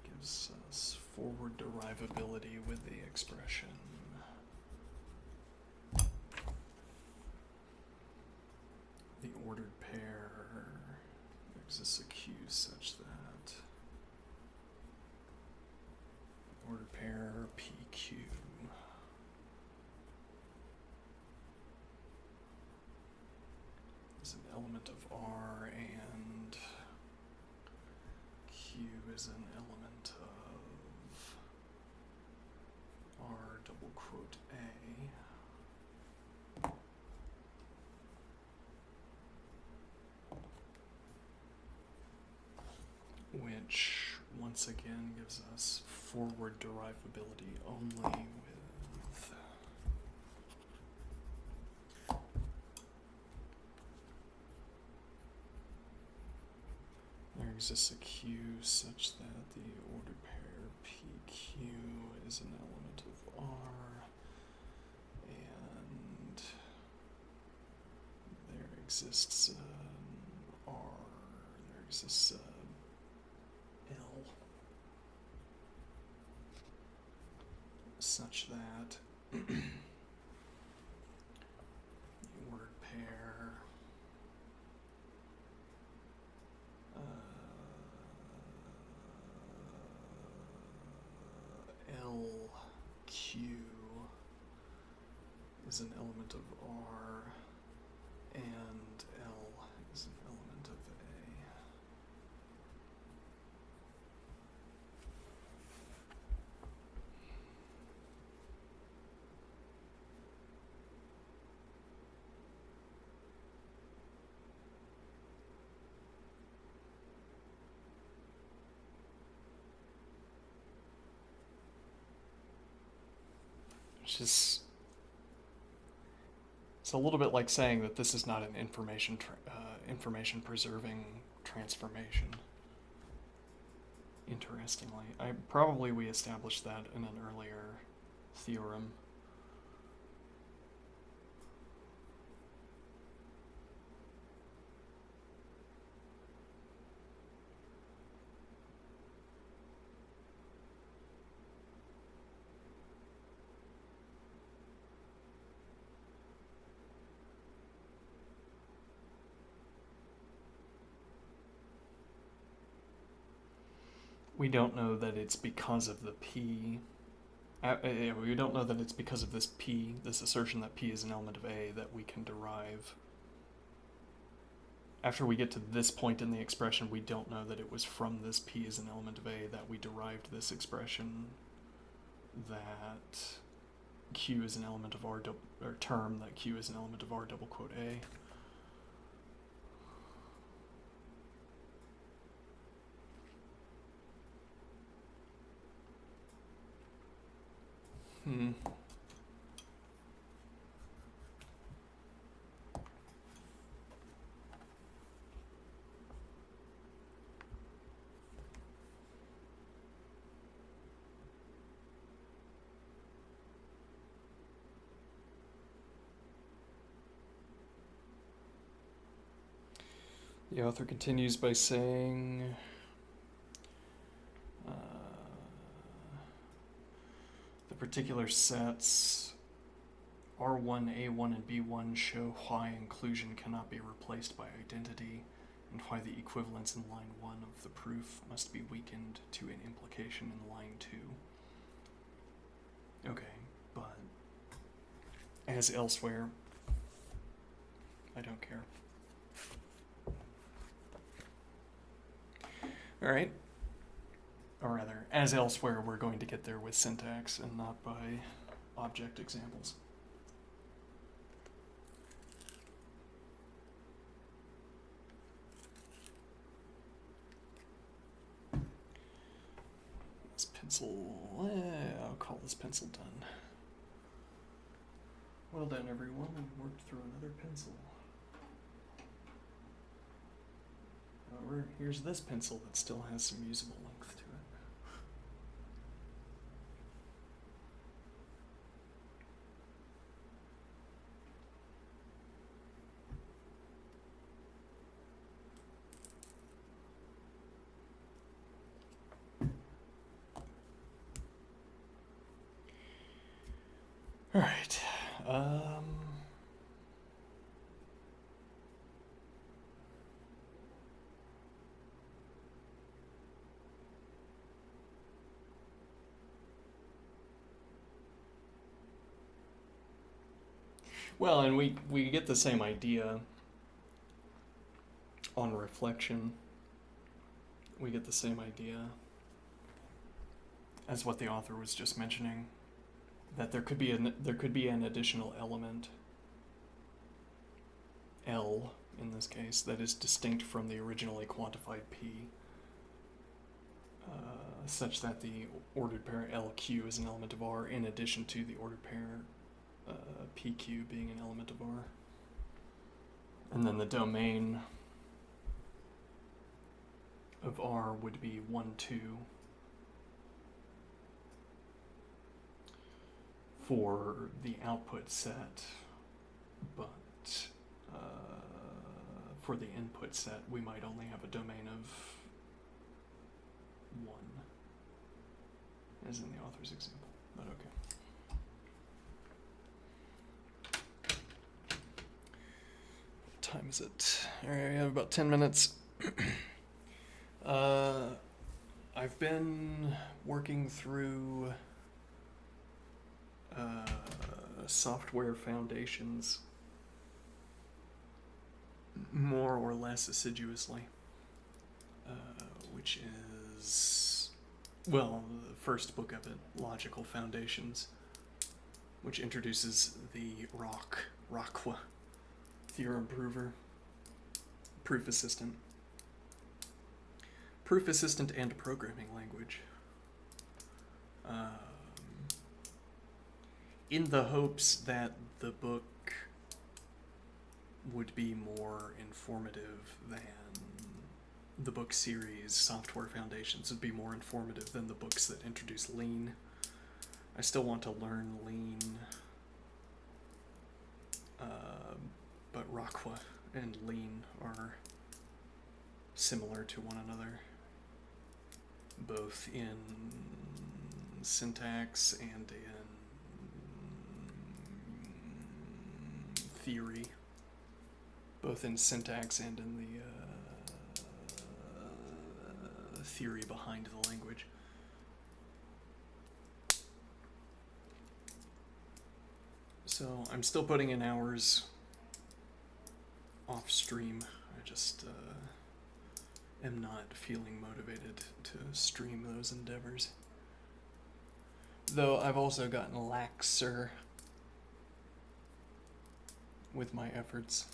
Gives us forward derivability with the expression. The ordered pair, there exists a Q such that the ordered pair PQ is an element of R and Q is an element of R double quote A, which once again gives us forward derivability only with there exists a Q such that the ordered pair PQ is an element of R, and there exists R, there exists L such that the ordered pair LQ is an element of R, and L is an element of A. It's a little bit like saying that this is not an information preserving transformation. Interestingly, we established that in an earlier theorem. We don't know that it's because of the P. We don't know that it's because of this P, this assertion that P is an element of A, that we can derive. After we get to this point in the expression, we don't know that it was from this P as an element of A that we derived this expression that Q is an element of R, or term that Q is an element of R double quote A. The author continues by saying, the particular sets R1, A1, and B1 show why inclusion cannot be replaced by identity, and why the equivalence in line 1 of the proof must be weakened to an implication in line 2. Okay, but as elsewhere, I don't care. Alright. Or rather, as elsewhere, we're going to get there with syntax and not by object examples. This pencil, I'll call this pencil done. Well done, everyone. We worked through another pencil. However, here's this pencil that still has some usable length to it. All right. Well, and we get the same idea on reflection. We get the same idea as what the author was just mentioning. that there could be an additional element, L in this case, that is distinct from the originally quantified P, such that the ordered pair LQ is an element of R in addition to the ordered pair PQ being an element of R. And then the domain of R would be 1, 2 for the output set, but for the input set we might only have a domain of 1, as in the author's example, but okay. What time is it? Alright, we have about 10 minutes. I've been working through software foundations more or less assiduously, which is, well, the first book of it, Logical Foundations, which introduces the Raqua theorem prover, proof assistant and programming language, in the hopes that the book would be more informative than the book series. Software Foundations would be more informative than the books that introduce Lean. I still want to learn Lean, but Raqua and Lean are similar to one another, both in syntax and in theory, both in syntax and in the theory behind the language. So I'm still putting in hours off stream. I just am not feeling motivated to stream those endeavors. Though I've also gotten laxer with my efforts.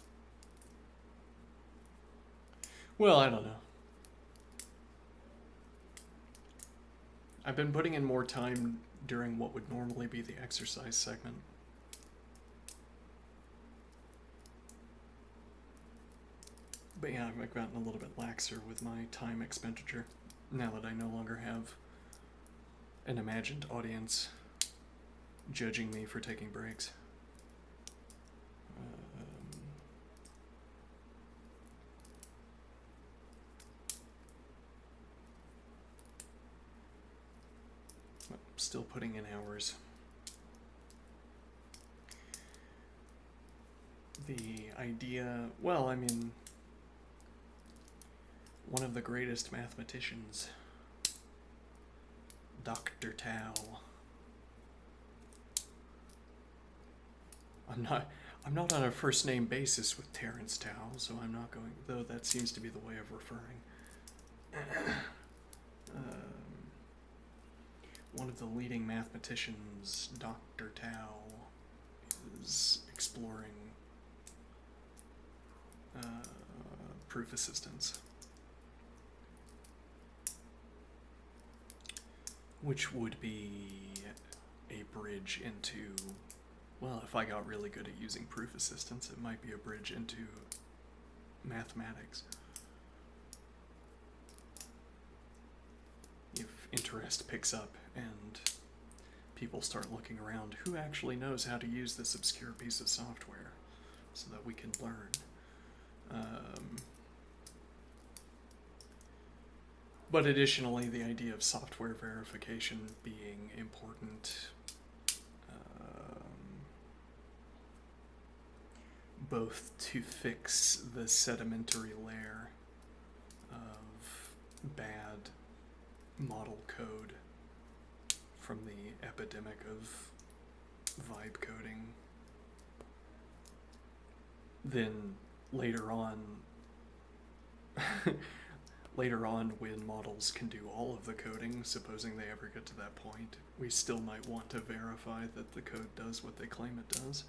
Well, I don't know. I've been putting in more time during what would normally be the exercise segment. But yeah, I've gotten a little bit laxer with my time expenditure now that I no longer have an imagined audience judging me for taking breaks. Still putting in hours. The idea, well, I mean, one of the greatest mathematicians, Dr. Tao. I'm not on a first name basis with Terence Tao, so I'm not going, though that seems to be the way of referring. One of the leading mathematicians, Dr. Tao, is exploring proof assistance, which would be a bridge into, well, if I got really good at using proof assistance, it might be a bridge into mathematics. If interest picks up and people start looking around, who actually knows how to use this obscure piece of software so that we can learn? But additionally, the idea of software verification being important, both to fix the sedimentary layer of bad model code from the epidemic of vibe coding. Then later on, later on, when models can do all of the coding, supposing they ever get to that point, we still might want to verify that the code does what they claim it does.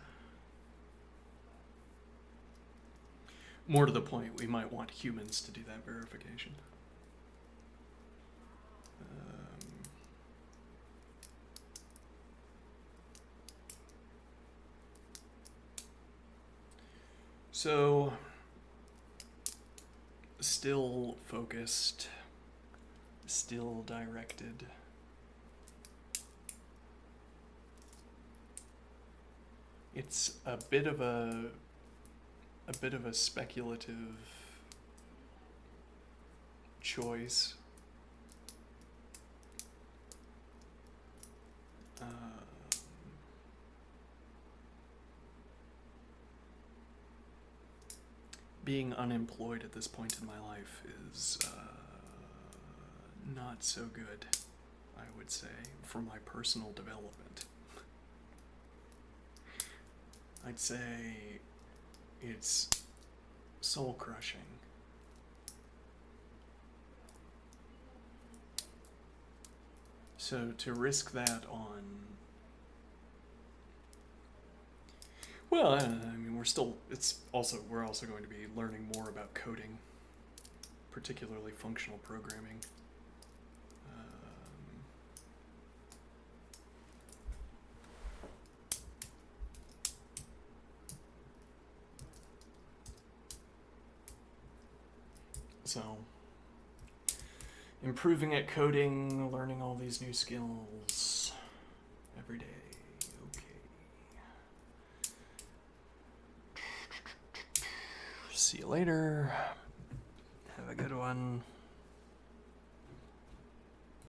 More to the point, we might want humans to do that verification. So, still focused, still directed. It's a bit of a speculative choice. Being unemployed at this point in my life is not so good, I would say, for my personal development. I'd say it's soul-crushing. So to risk that on... Well, I mean, we're also going to be learning more about coding, particularly functional programming. So, improving at coding, learning all these new skills every day. See you later. Have a good one.